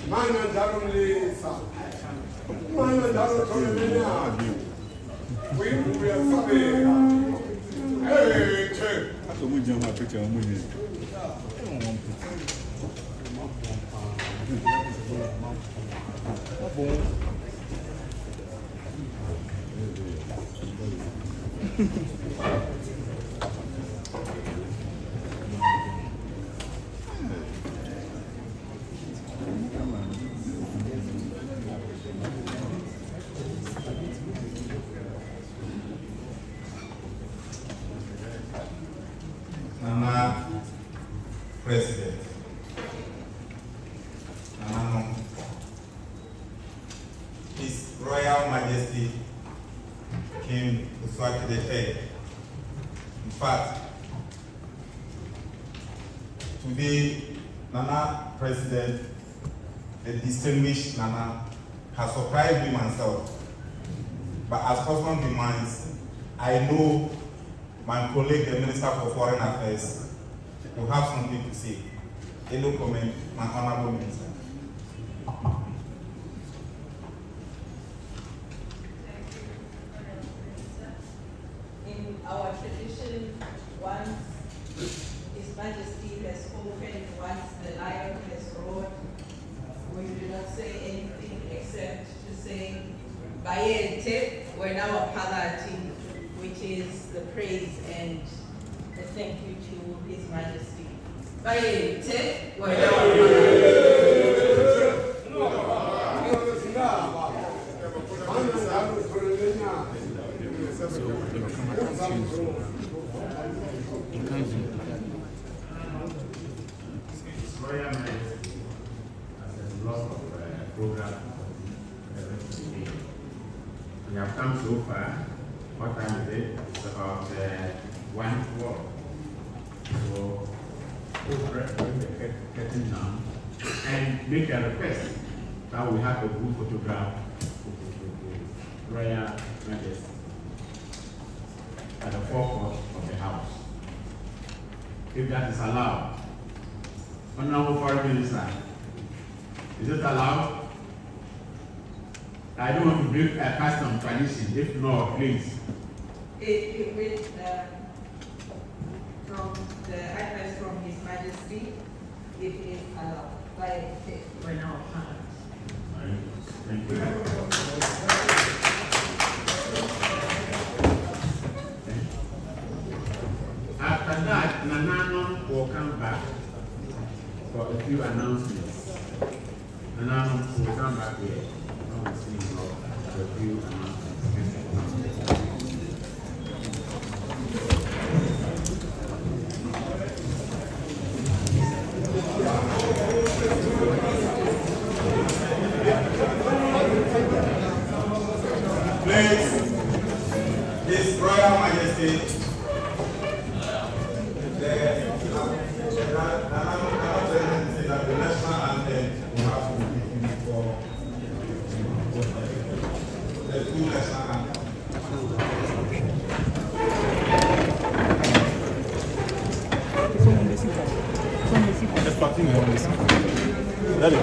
Mana darulisa. Mana darulenya. We are sorry. Hey, check. Nana President, Nana His Royal Majesty King Eswatini III. In fact, today, Nana President, the distinguished Nana, has surprised me myself. But as custom demands, I know my colleague, the Minister for Foreign Affairs, will have something to say. Hello, comment, my Honorable Minister. In our tradition, once His Majesty has spoken, once the lion has roared, we do not say anything except to say, Bayete, when our palati, which is the praise and the thank you to His Majesty. Bayete, when our Royal Majesty has a lot of program. We have come so far. What time is it? It's about 1:12. So, we'll bring the curtain down and make a request that we have a good photograph of the Royal Majesty at the forecourt of the house. If that is allowed. Honorable Foreign Minister, is it allowed? I don't want to break a custom tradition. If not, please. From the advice from His Majesty, it is allowed by when our parents. Thank you. After that, Nanano will come back for a few announcements. Nanano will come back here. For a few announcements. Please, His Royal Majesty, the national anthem will have to be for the two national anthems. Eswatini on this. Dale.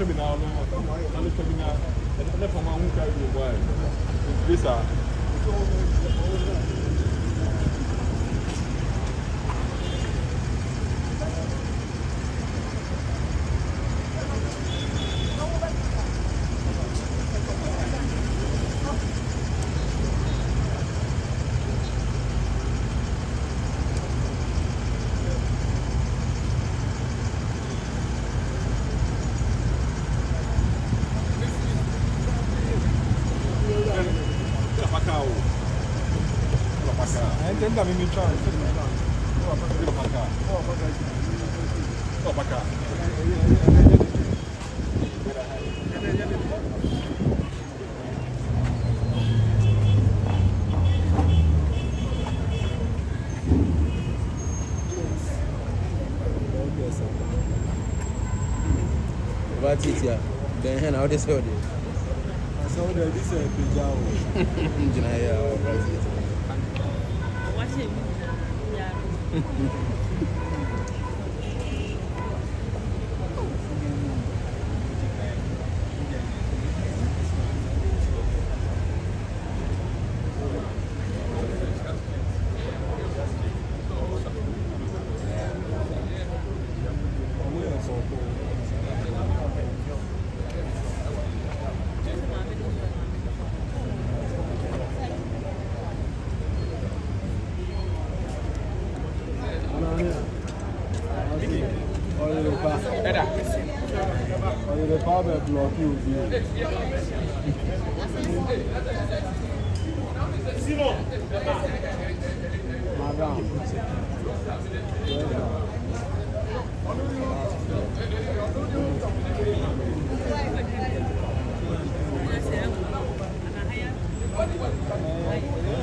me now. I'm look me now. And from my own carry the boy. This Enda mimi chana. What is ya? Then how this all day? So this is pijao. Jinaya, The power block you. Madam.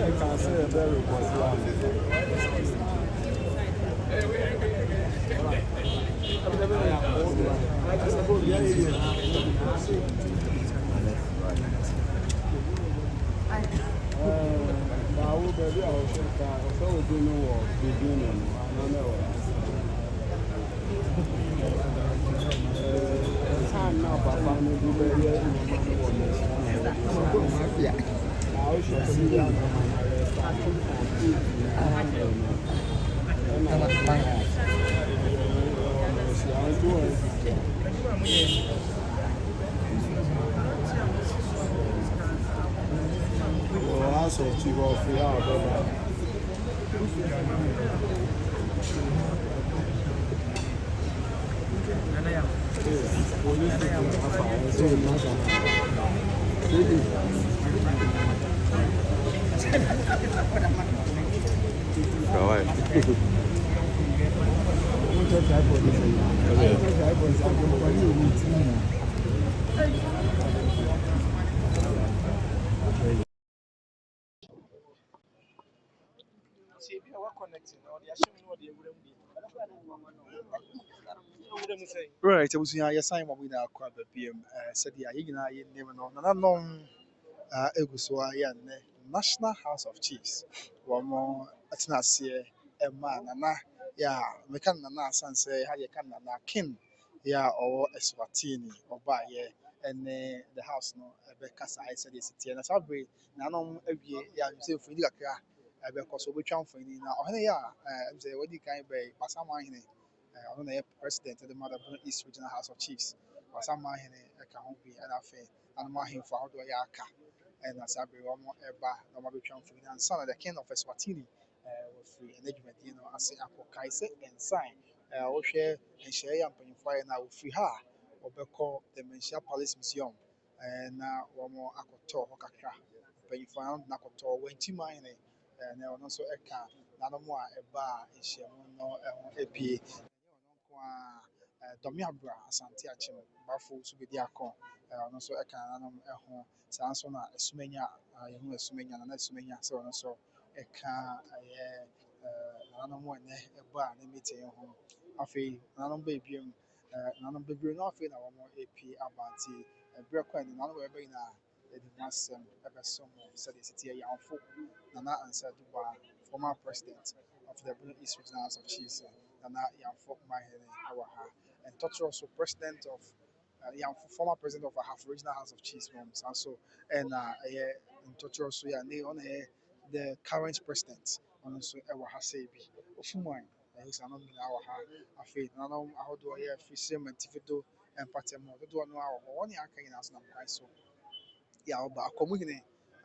I can say a very baby, I was so do know beginning. I know. Time now, Papa, no do very I should see that. Of chief of the hour, Right, I was here. Yes, I'm with our crab PM. Said, yeah, you know, you never know. And I know, Eguswa, National House of Chiefs. One more, that's not say a man, and yeah, we can na say how you can na king, yeah, or Eswatini, or by yeah, and the house no, because I said it's a and I said, Nanom, yeah, you say for you, because we try for you now, oh, yeah, I'm saying, what you can be, but someone in it. Ɔno na yɛ president of the Madabon East Regional House of Chiefs. Wasama hene ɛka ho bi ɛna afei anam ahemfo ahodoɔ yɛ aka ɛna saa bere wɔn ɛba na wɔn abɛtwa mfoni na nsa na the king of Eswatini wɔfiri ɛna dwumadie no ase akɔkae sɛ nsan wɔhwɛ nhyiaeɛ a mpanyinfoɔ ayɛ na wɔfiri ha a wɔbɛkɔ the Manhyia Palace Museum na wɔn akɔtɔ hɔ kakra mpanyinfoɔ ano na akɔtɔ wɔn ntim ahene na ɔno nso ɛka nanom a ɛba a nhyiamu no ɛho epie. Dɔmi Abra Asante Akyem Bafo nso bɛdi akɔ ɔno nso ɛka nanom ɛho saa nso na Esumenya yɛho Esumenya na Esumenya sɛ ɔno nso ɛka ɛyɛ nanom ɛnɛ ɛba a ne meeting ho afei nanom bɛbiem nanom bebree no afei na wɔn epie abante ɛbrɛ kwan ne nanom ɛbɛyi na ɛdi mu asɛm ɛbɛsom sɛdeɛ sisi ɛyɛ afo Nana Ansa Duba former president of the Blue East Regional House of Chiefs Nana Yamfo Mahene Awaha and Totoro also president of yeah, former president of a half original House of Chiefs moms and so and yeah in total so yeah they on the current president on so e wa ha say bi ofuman is anom na wa ha afi na no ahodo yeah free cement fido and patem do no a won ya aka ina so na kwai so yeah oba akomuhene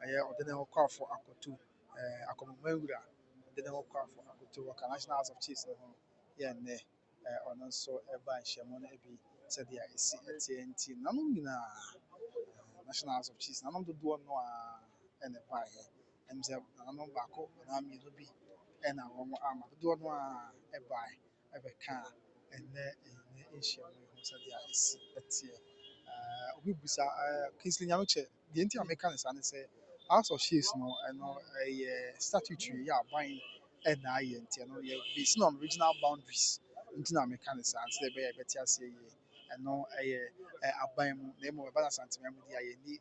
yeah ode ne hokafo akotu akomumawura ode ne hokafo akotu wa national House of Chiefs no yeah ne ɔno nso ɛba nhyiamu no bi sɛdeɛ ɛsi ɛteɛ nti nanom nyinaa national House of Chiefs nanom dodoɔ no a ɛna ɛbaeɛ ɛm sɛ nanom baako anaa mmienu bi ɛna wɔn ama dodoɔ no a ɛbaeɛ ɛbɛka ɛnɛ nhyiamu yi ho sɛdeɛ ɛsi ɛteɛ obi busa Kingsley Nyamekyɛ deɛ nti a meka ne saa ne sɛ House of Chiefs no ɛno ɛyɛ statutory yɛ aban ɛna ayɛ nti ɛno yɛ based on regional boundaries nti na meka ne saa sɛ ɛbɛyɛ ɛbɛte aseɛ yie ɛno ɛyɛ aban mu na mmom ɛba no asantema mu deɛ a yɛnni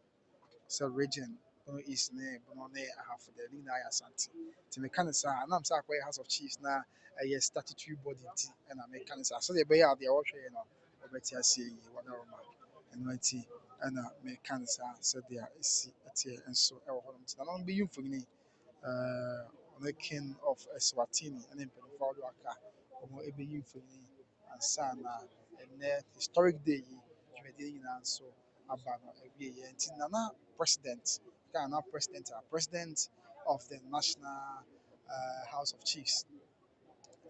sɛ region bono east ne bono ne ahafo deɛ ne nyinaa yɛ asante nti meka ne saa nam sɛ akɔyɛ House of Chiefs na ɛyɛ statutory body nti ɛna meka ne saa sɛdeɛ ɛbɛyɛ a deɛ wɔhwɛ yɛ no wɔbɛte aseɛ yie wɔdɔrɔma ɛno akyi ɛna meka ne saa sɛdeɛ ɛsi ɛteɛ nso ɛwɔ hɔnom nti nanom bɛyi mfonini the king of Eswatini and mpanyinfoɔ a wɔde aka wɔn ɛbɛyi mfonini ansa na ɛnɛ historic day yi dwumadie nyinaa nso aba no awie yɛ nti nana president Ghana president of the national House of Chiefs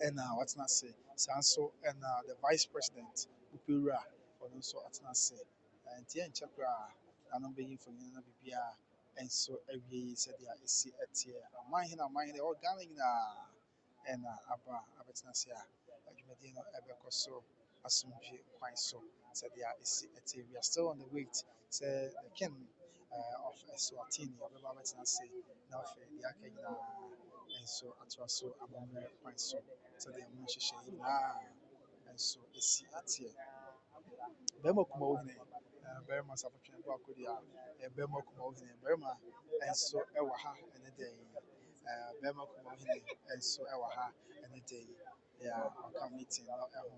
ɛna watena ase saa nso ɛna the vice president Upewura ɔno nso atena ase nti yɛnkyɛ koraa nanom bɛyi mfonini na biribiara nso awie yi sɛdeɛ ɛsi ɛteɛ amanhene ɛwɔ Ghana nyinaa ɛna aba abɛtena ase a dwumadie no ɛbɛkɔ so asomdwe kwan so sɛdeɛ ɛsi ɛteɛ we are still on the wait sɛ the king of Eswatini ɔbɛba abɛtena ase na afei deɛ aka nyinaa nso atoa so amammerɛ kwan so sɛdeɛ mo nhyehyɛ nyinaa nso ɛsi ɛteɛ bɛrima kumawohene bɛrima sapotwene bɔ akɔdi a bɛrima kumawohene bɛrima nso ɛwɔ ha ɛne da yi bɛrima kumawohene nso ɛwɔ ha ɛne da yi yɛ ɔka meeting no ɛho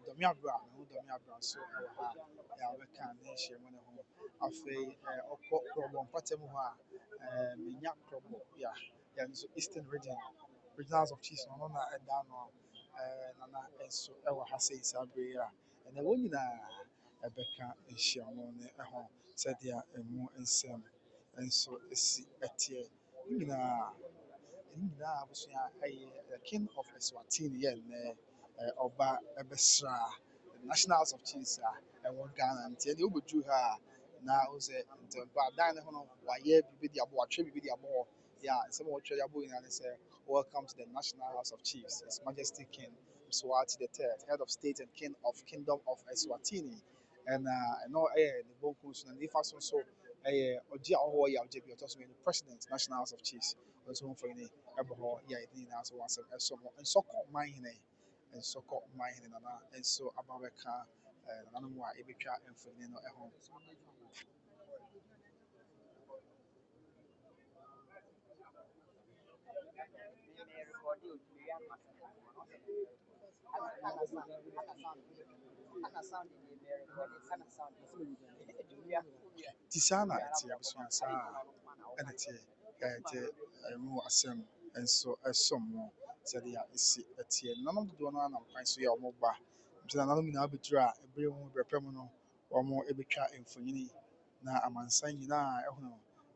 dɔme abra mehu dɔme abra nso ɛwɔ ha yɛ ɔbɛka ne nhyiamu ne ho afei ɔkɔ kurɔbɔ mpata mu hɔ a menya kurɔbɔ yɛ nso eastern regional House of Chiefs no ɔno na ɛda no nana nso ɛwɔ ha sɛ saa bere yi a ɛnɛ wɔn nyinaa ɛbɛka nhyiamu ne ho sɛdeɛ ɛmu nsɛm nso esi ɛteɛ nyinaa abusua ɛyɛ the king of Eswatini yɛ nnɛ ɔba ɛbɛsra the national House of Chiefs a ɛwɔ Ghana nti ɛdeɛ wobɛduru ha a na ɔsɛ ntɛmpa adan ne ho no wayɛ biribi de abɔ watwerɛ biribi de abɔ hɔ nsɛm a wɔtwerɛ de abɔ nyinaa ne sɛ welcome to the national House of Chiefs His Majesty King Mswati III, head of state and king of Kingdom of Eswatini. And no the Bonkus and if I so a Odia or Yajabi or president, National House of Chiefs, was home for any Eberho, so once and so and so called mine and so called mine and so Ababeka and Anamwa Ebika and Fernino at home. Tisana ɛte abusua saa ɛna ɛte mu asɛm nso ɛsom mo sɛdeɛ esi ɛteɛ nanom dodoɔ no anam kwan so yɛ ɔmo ba nti na nanom nyinaa bɛturu a ɛbere mu bɛpɛ mu no wɔn ɛbɛtwa mfonini na amansan nyinaa ɛhono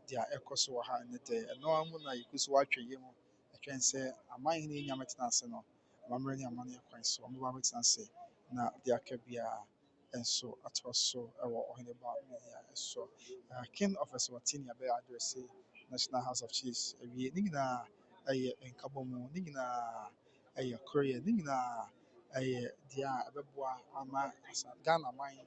deɛ ɛkɔ so wɔ ha ne dɛ ɛno mu na yɛgu so wɔatwa yie mu ɛtwɛn sɛ amanhene yi nyame tena ase no amammerɛ ne amanneɛ kwan so ɔmo ba bɛtena ase na deɛ aka biara nso atoa so ɛwɔ ɔhene ba Manhyia so king of Eswatini abɛyɛ adresse national House of Chiefs awie ne nyinaa ɛyɛ nkabɔmu ne nyinaa ɛyɛ korea ne nyinaa ɛyɛ deɛ a ɛbɛboa ama Ghana man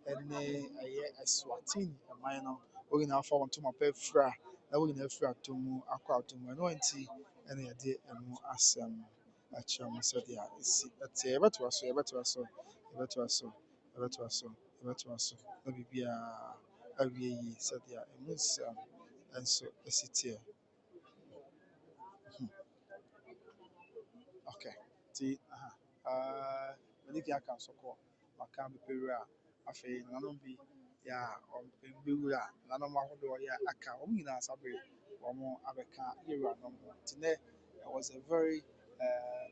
ɛne ɛyɛ Eswatini man no wɔn nyinaa fa wɔn ntoma pa afira na wɔn nyinaa afiri atɔm mu akɔ atɔm mu ɛno nti ɛna yɛde ɛmu asɛm akyerɛ mo sɛdeɛ esi ɛteɛ yɛbɛtoa so na biribiara awie yi sɛdeɛ ɛmu nsɛm nso esi teɛ okay ti mede kan aka nso kɔ maka bepɛwura afei nananom bi yɛ a mbɛwura nananom ahodoɔ yɛ a aka wɔn nyinaa nsa bere wɔn abɛka yɛwuranom ho nti nɛ it was a very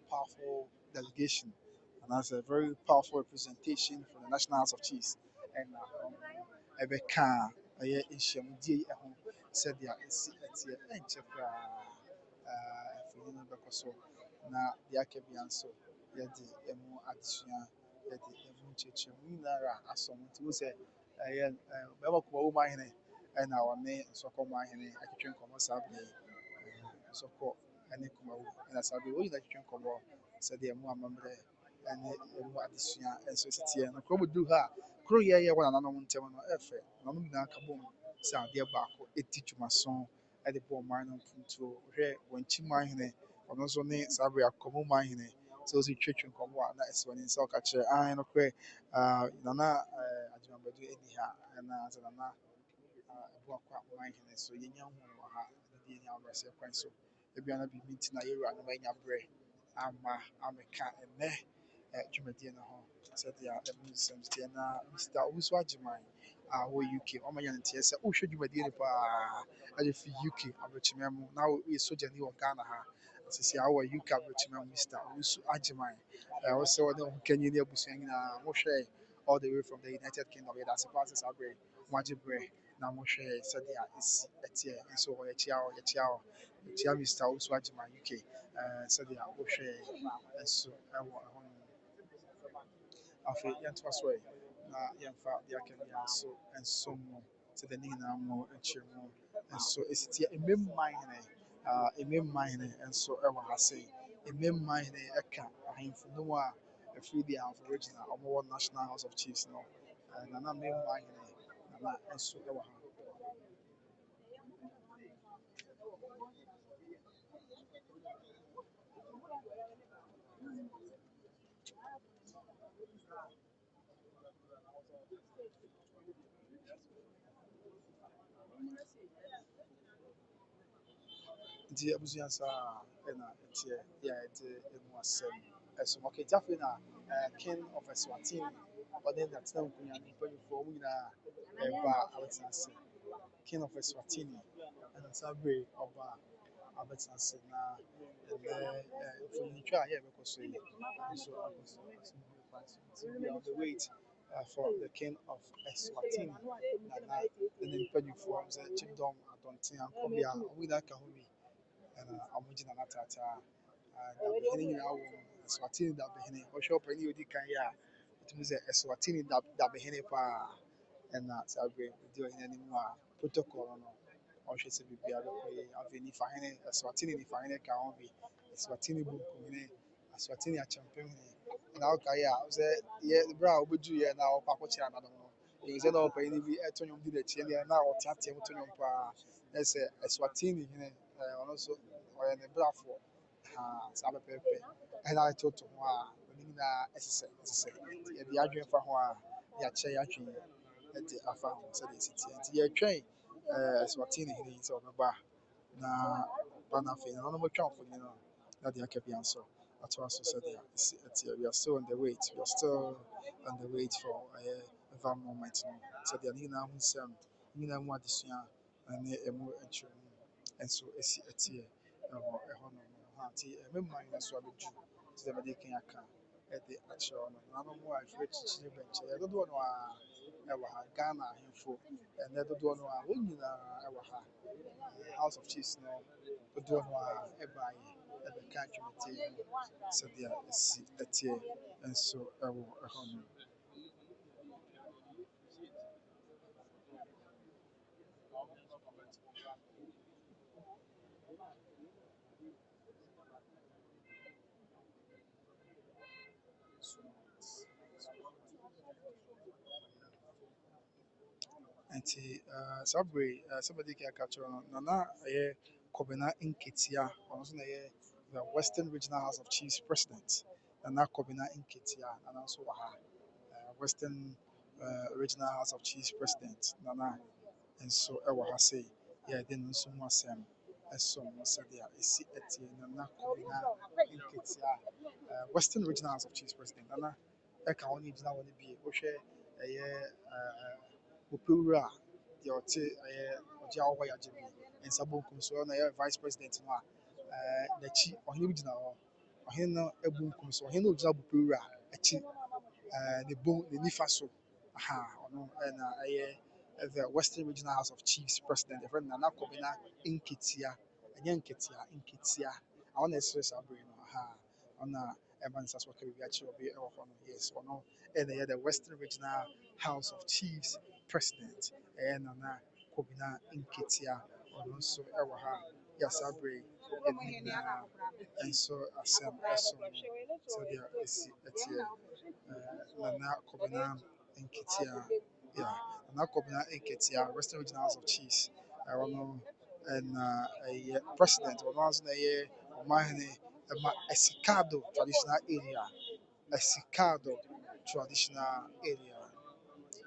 powerful delegation and that's a very powerful representation from the National House of Chiefs and ɛbɛka ɛyɛ nhyiamudie yi ho sɛdeɛ esi ɛteɛ ɛnkyɛ koraa mfoni no bɛkɔ so na deɛ aka bia nso yɛde ɛmu adesua yɛde ɛmu nkyerɛkyerɛmu nyinaa a asɔ mo nti wo sɛ ɛyɛ bɛrima kuma wo mu ahene ɛna ɔne nsɔkɔm ahene atwitwe nkɔmmɔ saa bere yi nsɔkɔ ɛne kumawu ɛna saa bere yi wɔn nyinaa atwitwe nkɔmmɔ sɛdeɛ ɛmu amammerɛ ɛne ɛmu adesua nso si teɛ na kurom duru ha a kuro yɛyɛ wɔ nananom ntam no ɛfɛ nananom nyinaa ka bom sɛ adeɛ baako ɛdi dwumason ɛde bɔ ɔman no mpuntuo hwɛ wɔn kyi mu ahene ɔno nso ne saa bere akɔmɔ mu ahene sɛ ɔsi twitwa nkɔmmɔ a na ɛsi wɔn nsa ɔka kyerɛ ahan no korɛ nana agyinabɛdo ɛni ha ɛna sɛ nana ɛboakɔ a ɔman hene so yɛnya hu wɔ ha ɛde ɛni abrɛsɛ kwan so ebiana biribi nti na yɛwura no anya berɛ ama ameka ɛnɛ dwumadie no ho sɛdeɛ ɛmu nsɛm teɛ na Mr. Owusu Agyeman a ɔwɔ UK ɔma yɛ no nteɛ sɛ wohwɛ dwumadie no paa agye fi UK abrɛkyemɛ mu na woyɛ sogyani wɔ Ghana ha sisi a wɔ UK abrɛkyemɛ mu Mr. Owusu Agyeman wo sɛ wɔne ɔmo kanyi ne abusua nyinaa mohwɛ all the way from the United Kingdom yɛda ase paa sɛ saa berɛ mo agye berɛ na mohwɛ sɛdeɛ ɛsi ɛteɛ nso wɔ yɛkyia Mr. Owusu Agyeman UK sɛdeɛ wohwɛ nso ɛwɔ ɛhɔ nom afei yɛntoa so ɛ na yɛmfa deɛ aka biara nso nsom mu sɛdeɛ ne nyinaa mu akyerɛ mu nso ɛsi teɛ mmemman hene nso ɛwɔ ha sei mmemman hene ɛka ahemfo no mu a ɛfiri deɛ ahemfo regional ɔmowɔ National House of Chiefs no nana mmemman hene nana nso ɛwɔ ha nti abusua saa ɛna ɛteɛ yɛ a yɛde ɛmu asɛm ɛso okay nti afei na King of Eswatini ɔne n'atena nkonnwa no mpanyinfoɔ wɔn nyinaa ɛreba abɛtena ase King of Eswatini ɛna saa bere ɔba abɛtena ase na ɛnɛ mfonintwa a yɛrebɛkɔ so yi nso akɔ so nti we are on the wait for the King of Eswatini na ɛne mpanyinfoɔ sɛ kyedɔm adɔnten ankɔbea wɔn nyinaa ka ho bi ɛna wɔn gyina n'ataataa dabehene nyinaa wɔ mu Eswatini dabehene ɔhwɛ ɔpanin a odi kan yi a ɛtumi sɛ Eswatini dabehene paa ɛna saa bere odi ɔhene anim a protocol no ɔhwɛ sɛ biribiara bɛkɔ yie afei nifahene Eswatini nifahene ka ho bi Eswatini bonkumhene Eswatini akyɛmpemhene ɛna ɔka yi a sɛ yɛ bere a ɔbɛduru yɛ na ɔkɔ akɔkyerɛ ananom no yɛn sɛ na ɔpanin bi ɛto nnwom di n'akyi ɛna na ɔteatea mu to nnwom paa ɛsɛ Eswatini hene ɔno nso ɔyɛ ne brafoɔ saa pɛpɛɛpɛ ɛna atoto ho a ɔne nyinaa ɛsesɛ yɛde adwene fa ho a yɛakyɛ yɛadwene ɛde afa ho sɛdeɛ ɛsi teɛ nti yɛtwɛn Eswatini hene yi sɛ ɔbɛba na ɔba no afei nananom atwa mfonin no na deɛ aka bia nso atoa so sɛdeɛ ɛsi ɛteɛ we are still on the wait for that moment no sɛdeɛ ne nyinaa ho nsɛm ne nyinaa mu adesua ne ɛmu nkyerɛmu nso ɛsi ɛteɛ ɛwɔ ɛhɔ nom ha nti mmemman no nso abɛduru nti dɛ mɛde kan aka ɛde akyerɛ no nananom a ɛfiri akyirikyiri bɛnkyɛ ɛyɛ dodoɔ no a ɛwɔ ha Ghana ahemfo ɛnɛ dodoɔ no a wɔn nyinaa ɛwɔ ha House of Chiefs no dodoɔ no a ɛbaeɛ ɛbɛka dwumadie ho sɛdeɛ ɛsi ɛteɛ nso ɛwɔ ɛhɔ nom nti saa bere sɛ mɛde kan aka kyerɛ no nana ɛyɛ Kɔbena Nketia ɔno nso na ɛyɛ the Western Regional House of Chiefs President Nana Kɔbena Nketia nana nso wɔ ha Western Regional House of Chiefs President nana nso ɛwɔ ha sei yɛde no nso mu asɛm ɛsom no sɛdeɛ ɛsi ɛteɛ Nana Kɔbena Nketia Western Regional House of Chiefs President nana ɛka wɔn gyina wɔn bie wohwɛ ɛyɛ opewura deɛ ɔte ɛyɛ ɔgye a ɔwɔ yagye bi nsa bonkum so ɔno ɛyɛ vice president no a n'akyi ɔhene bi gyina hɔ ɔhene no abunkum so ɔhene no ogyina opewura akyi ne nifa so ɔno ɛna ɛyɛ the Western Regional House of Chiefs President, the friend Nana Kobina Inketia, and Yanketia, Inketia. I want to say something, on Evan Saswaka, we actually be yes or no, and they are the Western Regional House of Chiefs President, and Nana Kobina Inketia, or also Ewaha, Yasabre, and so Assam, so there is Nana Kobina Inketia. Yeah, and I come here in Ketia, Western Regional House of Chiefs. I want to and a president, or once a year, or my Esicado traditional area, Esicado traditional area,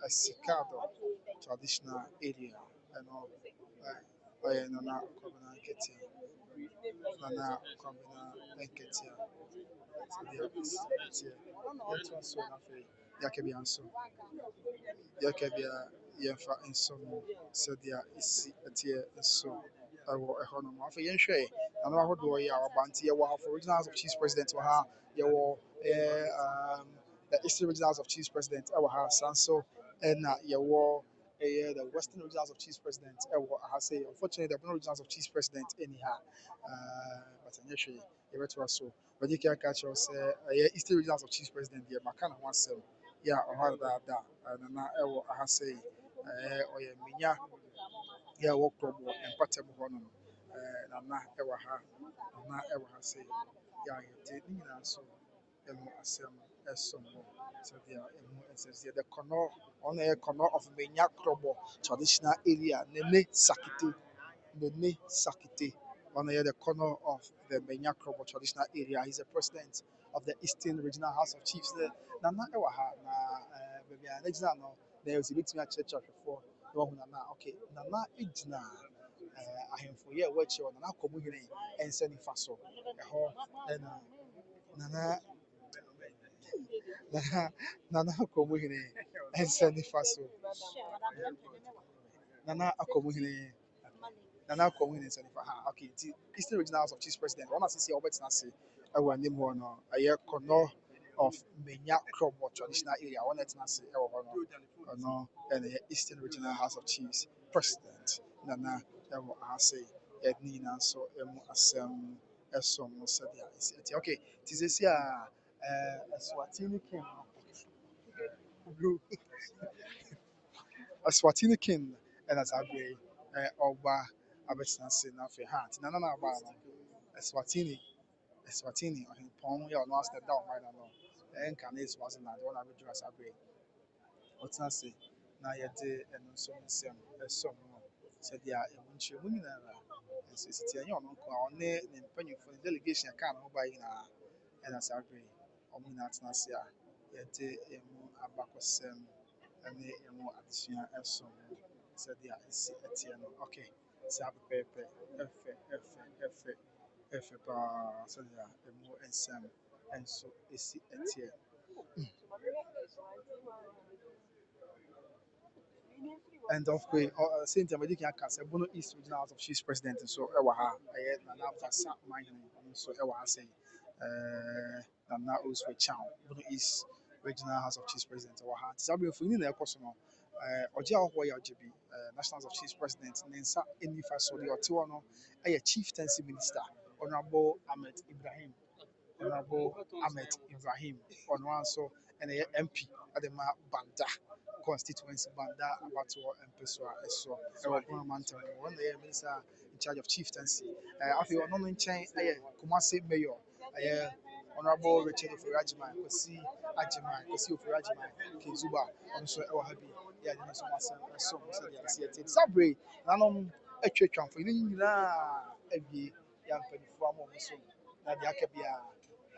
Esicado traditional area, and all. I am not coming Ketia, Nana coming Ketia. So there is Yakabianso. Yakabia yɛmfa nso no sɛdeɛ ɛsi ɛteɛ nso ɛwɔ ɛhɔ nom afei yɛnhwɛ nano ahodoɔ yi a wɔaba nti yɛwɔ afro regional house of chiefs president wɔ ha yɛwɔ the eastern regional house of chiefs president ɛwɔ ha saa nso ɛna yɛwɔ the western regional house of chiefs president ɛwɔ ha sɛ unfortunately the regional house of chiefs president ɛni ha but ɛnyɛ hwee yɛbɛtoa so bɛgye kɛ aka kyerɛw sɛ eastern regional house of chiefs president deɛ maka ne ho asɛm yeah, or that, and now I say, or Minya, yeah, walk from and Patem Honum, and now ever ha, and now ever say, yeah, you did, so, and asem, as some more, so they are the corner on a corner of Minya Krobo, traditional area, Nene Sakite, on the corner of the Menya Krobo traditional area. He's the president of the Eastern Regional House of Chiefs. Nana Ewaha, baby, I know there was a bit too much church before. Okay, Nana Ijna, I am for year watch on Nana Komuhine and sending Faso. And Nana Komuhine and sending Faso. Nana Akomuhine. Nana Community and okay, Eastern Regional House of Chiefs President. One assist your bets Nancy. I will name one a year corner of Menya Crop traditional area. One at Nancy, no, and the Eastern Regional House of Chiefs President. Nana, I say, Ednina, so Assam, Essom, Sadia. Okay, this is Eswatini King. Eswatini King, and as I be Oba. Abɛtena ase na afei nti nana na aba no Eswatini ɔhempɔn yɛ ɔno asɛ da ɔman no ɛnka na Eswatini na de wɔn abɛduru asa abere ɔtena ase na yɛde ɛno nso nsɛm ɛsɔm no sɛdeɛ ɛmu nkyerɛmu nyinaa nso esi tie ɛnyɛ ɔno nko a ɔne ne mpanyinfoɔ ne delegation ɛka ne ho ba nyinaa ɛna saa abere wɔn nyinaa tena ase a yɛde ɛmu abakɔsɛm ɛne ɛmu adesua ɛsɔm no sɛdeɛ esi ɛteɛ no okay. Saa pɛpɛɛpɛ ɛfɛ paa sɛdeɛ ɛmu nsɛm nso esi ɛteɛ. And of course, same time, I think I can say Bono East Regional House of Chiefs President so ɛwɔ ha ɛyɛ Nana Fasa Manhyia nso ɛwɔ ha sɛ Nana Oswe Chow Bono East Regional House of Chiefs President ɛwɔ ha. Saa bɛyɛ funu na ɛkɔ so no ɔgye ahɔhoɔ yɛ ɔgye bi National House of Chiefs President ne nsa nifa so deɛ ɔte hɔ no ɛyɛ Chieftaincy Minister Honourable Ahmed Ibrahim ɔno nso ɛna ɛyɛ MP ɛde ma Banda constituency Banda abatoɔ mpɛ so a ɛsoɔ ɛwɔ Ghana wɔn na ɛyɛ minister in charge of chieftaincy afei ɔno no nkyɛn ɛyɛ Kumasi Mayor ɛyɛ Honourable Richard Ofori-Agyemang Kwesi Ofori-Agyemang Kinzuba ɔno nso ɛwɔ ha bi yɛ ade nso asɛm ɛsom sɛdeɛ ɛsi ɛte saa bere nanom atwa mfoni nyinaa awie yɛ mpanyinfoɔ ama wɔn so na deɛ aka biara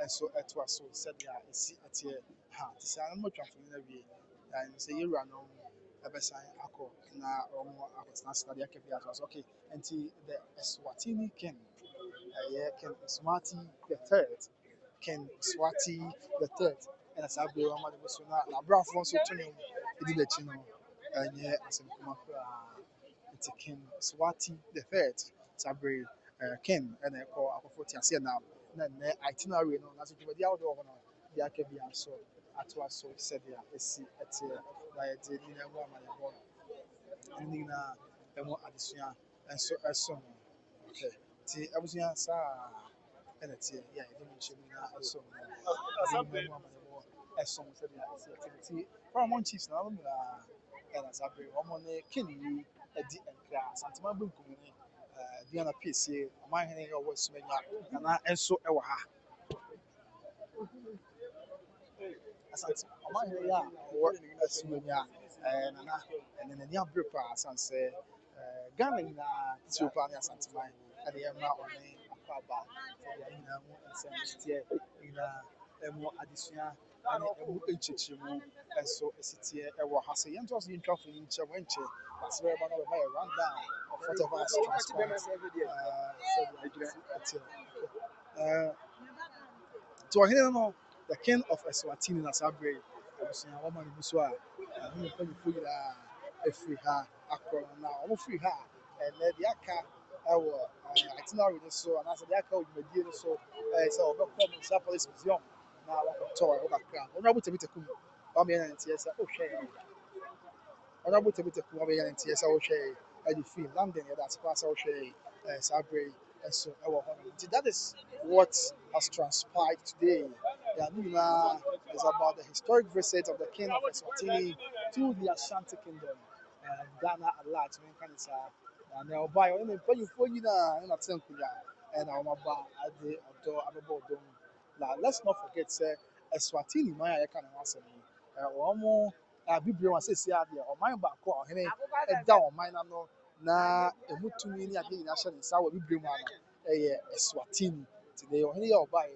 nso ɛtoa so sɛdeɛ ɛsi ɛteɛ ha te saa nanom atwa mfoni no awie sɛ yɛwura no ɛbɛsan akɔ na wɔn akɔtena ase na deɛ aka biara so okay nti the Eswatini King ɛyɛ King Eswati the third King Eswati the third ɛna saa bere wɔn ama de so na n'abrafo nso to ne mu ɛdi n'akyi no ɛnyɛ asɛm kuma koraa nti King Eswatini the third sabere King ɛna ɛkɔ akɔfo te aseɛ na nnɛ itinerary no n'aso dwumadi ahodoɔ wɔ hɔ no de aka bi aso atoa so sɛdeɛ esi ɛteɛ na yɛde ne nyinaa mu amanneɛbɔ ne nyinaa ɛmu adesua nso ɛso no okay nti abusua saa ɛna teɛ yɛ a yɛde mu nhyɛ mu nyinaa ɛso no ɛde mu amanneɛbɔ ɛso no sɛdeɛ esi ɛteɛ nti Paramount Chiefs na wɔn nyinaa ɛna sabere wɔn ne King yi adi nkra santema benkum ne Diana Piesie ɔmanhene a ɔwɔ Sumanya nana nso ɛwɔ ha asante ɔmanhene yi a ɔwɔ Sumanya nana ɛna n'ani abere paa asanse Ghana nyinaa tiri paa ne asanteman ɛde ɛma ɔne akɔ aba sɛdeɛ nyinaa mu nsɛm teɛ nyinaa ɛmu adesua ɛne ɛmu nkyɛkyerɛmu nso esi teɛ ɛwɔ ha sɛ yɛn nso so yɛntwa mfoni nkyɛn wɔn nkyɛn basibɛ ba na bɛma yɛ rundown of whatever has transpired sɛdeɛ ɛgyina ɛteɛ nti ɔhene no the king of Eswatini na saa bere yi abusua wɔma ne mu so a ne mpanyinfoɔ nyinaa efiri ha akɔ na wɔn firi ha a ɛnɛ deɛ aka ɛwɔ itinerary no so anaasɛ deɛ aka wɔ dwumadie no so ɛyɛ sɛ wɔbɛkɔ Minneapolis museum na wɔakɔtɔ ɛwɔ kakra wɔn abo tɛmitakum wɔn yɛn nanteɛ sɛ ɔhwɛ yɛn wɔn abo tɛmitakum wɔn yɛn nanteɛ sɛ ɔhwɛ yɛn ɛde fi London yɛde asepa sɛ ɔhwɛ yɛn saa bere yi nso ɛwɔ hɔ no nti that is what has transpired today. Yanina is about the historic visit of the king of Eswatini to the Ashanti kingdom and Ghana at large. And now by only pay for you and at Senkuya and our Maba at the Abo. Now let's not forget, sir, Eswatini, my can answer me. Omo Biblia was says here, or my back or any down mine no na emutumi ni ade nyina hyɛ ne nsa wɔ Biblia mu ana Eswatini today ɔhene yɛ ɔbaa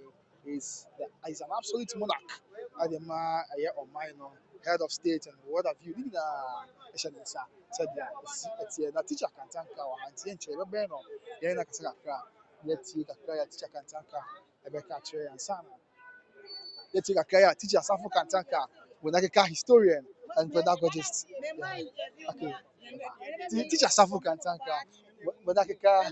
is an absolute monarch at the ma ɔman no head of state and what have you need ɛhyɛ ne nsa sɛdeɛ ɛteɛ na teacher kantanka wɔ ha nti yɛnkyerɛ bɛbɛn no yɛn na kasa kakra yɛtie kakra yɛ teacher kantanka ɛbɛka kyerɛ yɛn nsa na yɛtie kakra yɛ teacher asafo kantanka wɔn akeka historian and pedagogist okay teacher asafo kantanka wɔn akeka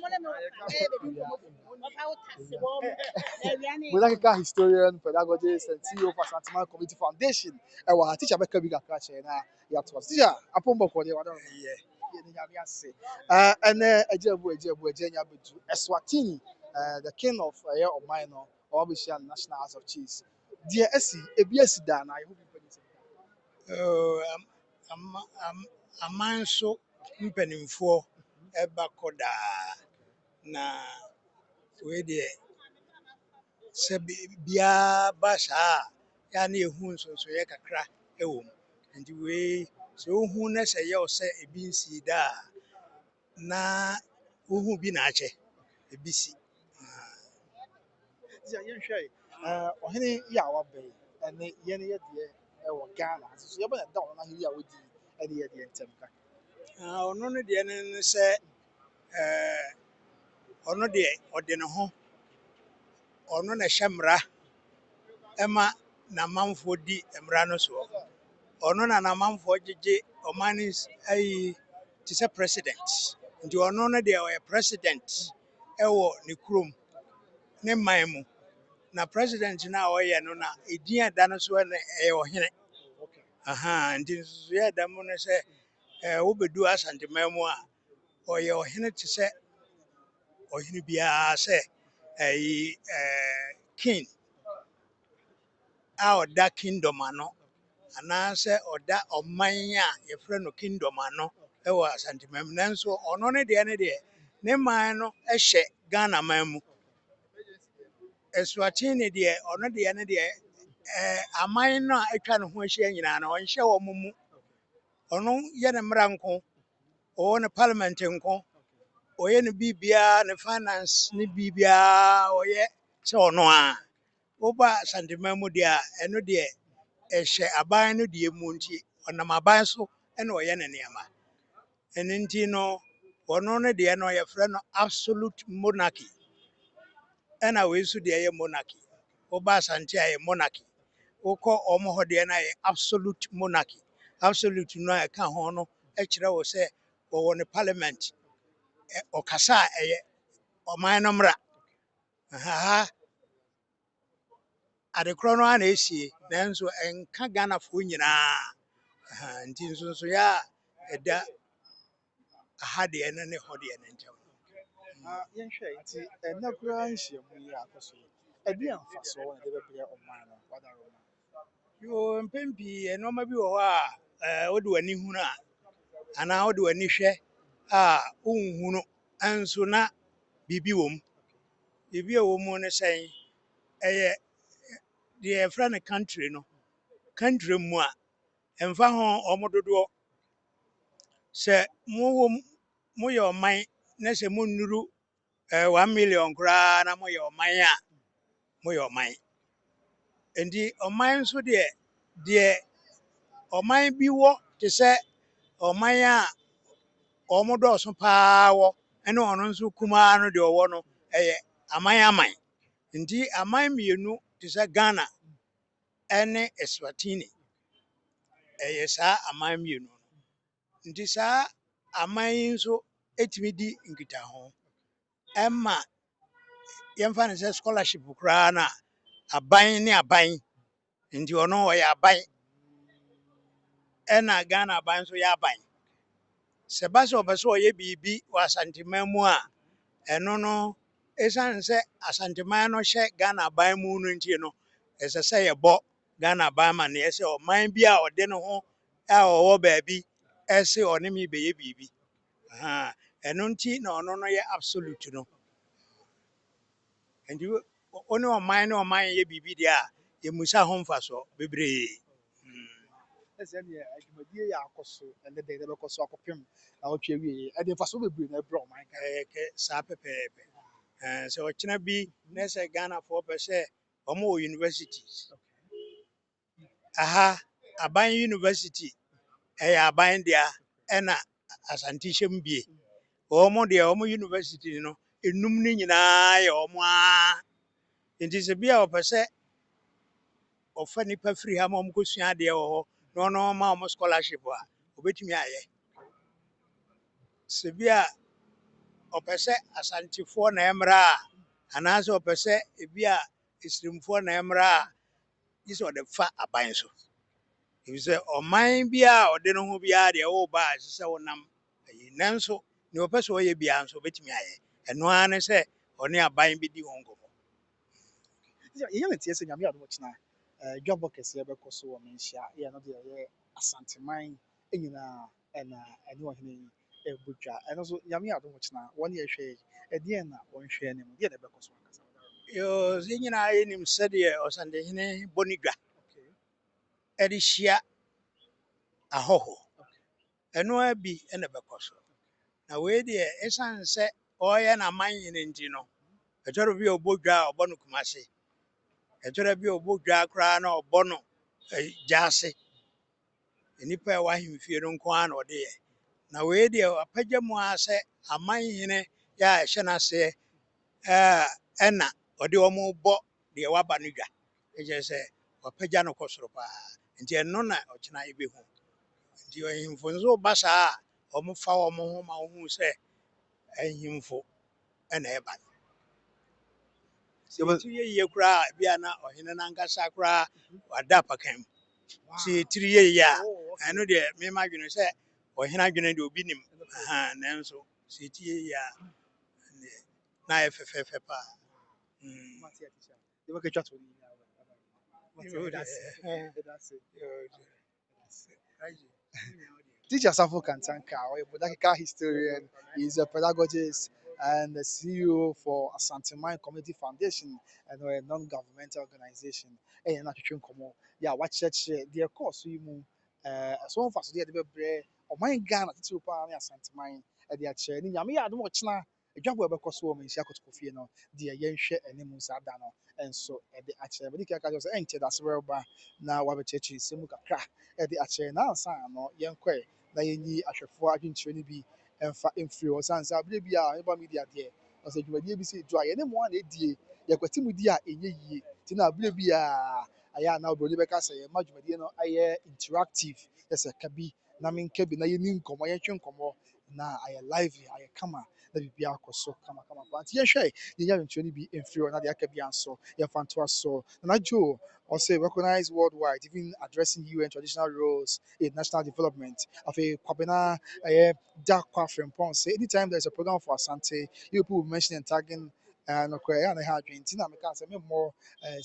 Mulaka historian, pedagogist, and CEO for Santana Community Foundation. I was a teacher by Kabiga Kache. Yeah, teacher, a pombo for the other year. And a Jebu, Eswatini, the king of Minor, or Bishan National House of Cheese. Dear Essie, a BS Dan, I hope you amanso mpanimfoɔ ɛba kɔda na wei deɛ sɛ biara ba saa ya na ehu nsonsoyɛ kakra ɛwɔ mu nti wei sɛ ohu na sɛ yɛ ɔsɛ ebi nsi da na ohu bi na akyɛ ebi si yɛnhwɛ ɔhene yi a wabɛn ɛne yɛn yɛ deɛ ɛwɔ Ghana so yɛbɛn da ɔno ahene yi a wodi ɛne yɛ deɛ ntɛm ka ɔno no deɛ ne sɛ ɔno deɛ ɔde ne ho ɔno na ɛhyɛ mmara ɛma n'amanfoɔ di mmara no soɔ ɔno na n'amanfoɔ gyegye ɔman no ayi te sɛ president nti ɔno no deɛ ɔyɛ president ɛwɔ ne kurom ne man mu na president no a ɔyɛ no na edin a ɛda no so ɛyɛ ɔhene nti nsusuɛ ɛda mu no sɛ wobɛdu asanteman mu a ɔyɛ ɔhene te sɛ ɔhene biara sɛ king a ɔda kingdom ano anaasɛ ɔda ɔman a yɛfrɛ no kingdom ano ɛwɔ asanteman mu nanso ɔno ne deɛ ne man no ɛhyɛ Ghana man mu Eswatini deɛ ɔno deɛ ne deɛ aman no a atwa ne ho ahyia nyinaa no ɔnhyɛ wɔn mu ɔno yɛ ne mmara nko ɔwɔ ne parliament nko ɔyɛ ne biribiara ne finance ne biribiara ɔyɛ sɛ ɔno a woba asanteman mu deɛ a ɛno deɛ ɛhyɛ aban no deɛ mu nti ɔnam aban so ɛna ɔyɛ ne nneɛma ɛno nti no ɔno no deɛ no yɛfrɛ no absolute monarchy ɛna wei nso deɛ yɛ monarchy woba asante a yɛ monarchy wokɔ ɔmo hɔ deɛ no yɛ absolute monarchy absolute no a ɛka ho no kyerɛ wo sɛ wɔwɔ ne parliament ɔkasa a ɛyɛ ɔman no mmra ha adekorɔ no a na ɛsie nanso ɛnka ghanafoɔ nyinaa nti nsonsoyɛ a ɛda aha deɛ no ne hɔ deɛ no ntam yɛnhwɛ nti ɛnɛ koraa nhyiamu yi akɔ so yi ɛde amfasoɔ wɔ ne de bɛbrɛ ɔman no wadaro no yo mpɛn pii nneɛma bi wɔ hɔ a wode w'ani hunu a anaa wode w'ani hwɛ a wonhunu nso na biribi wɔ mu biribi a ɛwɔ mu ne sɛn ɛyɛ deɛ yɛfrɛ no country no country mu a ɛmfa ho ɔmo dodoɔ sɛ moyɛ ɔman na sɛ monnuru 1 million koraa na moyɛ ɔman a moyɛ ɔman nti ɔman nso deɛ ɔman bi wɔ te sɛ ɔman a ɔmo dɔɔso paa wɔ ɛne ɔno nso kumaa no deɛ ɔwɔ no ɛyɛ aman nti aman mmienu te sɛ Ghana ɛne Eswatini ɛyɛ saa aman mmienu no nti saa aman yi nso etumi di nkitaho ɛma yɛmfa no sɛ scholarship koraa na aban ne aban nti ɔno ɔyɛ aban ɛna Ghana aban nso yɛ aban sɛ ba sɛ ɔpɛ sɛ ɔyɛ biribi wɔ asanteman mu a ɛno no ɛsiane sɛ asanteman no hyɛ Ghana aban mu no nti no ɛsɛ sɛ yɛbɔ Ghana aban ma neɛ sɛ ɔman bi a ɔde ne ho a ɔwɔ baabi ɛse ɔne me bɛyɛ biribi ɛno nti na ɔno no yɛ absolute no nti wo ne ɔman yɛ biribi deɛ a yɛmmusa ho mfasoɔ bebree ɛsɛ deɛ adwumadie yɛ akɔ so ɛnɛ dɛ bɛkɔ so akɔpem na wɔtwe awie ɛde mfasoɔ bebree na ɛbrɛ ɔman saa pɛpɛɛpɛ sɛ ɔkyena bi na sɛ Ghanafoɔ pɛ sɛ ɔmo wɔ universities aha aban university ɛyɛ aban dea ɛna Asante hyɛm bie ɔmo deɛ ɔmo university no enum no nyinaa yɛ ɔmo a nti sɛ bi a ɔpɛ sɛ ɔfa nipa firi ha ma ɔmo kɔsua adeɛ wɔ hɔ na ɔno ma ɔmo scholarship a obetumi ayɛ sɛ bi a ɔpɛ sɛ asantefoɔ na ɛmmra a anaasɛ ɔpɛ sɛ ebi a esirimfoɔ na ɛmmra a gye sɛ ɔde fa aban so efisɛ ɔman bi a ɔde ne ho biara deɛ ɔreba a ɛsɛ sɛ wonam ayi nanso nea ɔpɛ sɛ ɔyɛ biara nso obetumi ayɛ ɛno ara ne sɛ ɔne aban bi di ho nkɔmmɔ yɛyɛ ne teɛ sɛ nyame adom kyena dwabɔ kɛseɛ bɛkɔ so wɔ Manhyia yɛ no deɛ ɛyɛ asanteman nyinaa ɛna ɛne ɔhene yi ɛbɔ dwa ɛno nso nyame adom kyena wɔne yɛhwɛ ɛdeɛn na wɔnhwɛ ne mu deɛ na ɛbɛkɔ so ankasa yɛn nyinaa yɛnim sɛdeɛ ɔsantehene bɔ ne dwa ɛde hyia ahɔho ɛno ara bi ɛna ɛbɛkɔ so na wei deɛ ɛsiane sɛ ɔreyɛ n'aman nyine nti no ɛtɔre bi a ɔbɔ dwa a ɔbɔ no Kumase ɛtɔre bi a ɔbɔ dwa koraa na ɔbɔ no Gyaase nnipa a ɛwɔ ahemfie no nko ara na ɔde yɛ na wei deɛ apagya mu a sɛ aman hene yɛ a ɛhyɛ n'aseɛ ɛna ɔde wɔn bɔ deɛ waba no dwa ɛkyerɛ sɛ wapagya no kɔ soro paa nti ɛno na ɔkyena yɛbɛhu nti ahemfo nso ba saa a wɔn fa wɔn ho ma wɔn hu sɛ ahemfo ɛna ɛba no sɛ yɛ yie koraa bi a na ɔhene n'ankasa koraa wada apakan mu sɛ yɛtiri yɛ yie a ɛno deɛ mema adwene sɛ ɔhene adwene deɛ obi nim nanso sɛ yɛti yɛ yie a na ayɛ fɛfɛɛfɛ paa Teacher Safo Kantanka, a pedagogical historian, is a pedagogist and the CEO for Asanteman Community Foundation and a non-governmental organization. And not to come yeah, what church their course you move so fast the bread or my Ghana to Pana Asanteman at the chair. Yami, I don't watch now. A job where because woman is Yakut Kofi, no, dear Yenshe and Nemusadano, and so at the actual, but the character was entered as well by now what church is Simuka crack at the actual now, son, no, young quay. Na yɛnyi ahwɛfoɔ adwenkyerɛ no bi ɛmfa mfiri hɔ sansa abere bi a ɛba media deɛ ɔsɛ dwumadie bi sɛ ɛdu a yɛne mmoa na ɛdie yɛkwati mu di a ɛnyɛ yie nti na abere bi a ayɛ a na obroni bɛka sɛ yɛma dwumadie no ayɛ interactive yɛsɛ kabi na menka bi na yɛni nkɔmmɔ yɛtwe nkɔmmɔ na ayɛ lively ayɛ kama na biribi akɔ so kamakama pa nti yɛhwɛ yɛnya awentuo no bi mfiri hɔ na deɛ aka bi ansɔ yɛmfa ntoa so Nana Joe also recognized worldwide even addressing UN traditional roles in national development afei kwabena da kwa frimpong say anytime there's a program for Asante you people will mention and tagging no kaya na ha adwen nti na meka say me more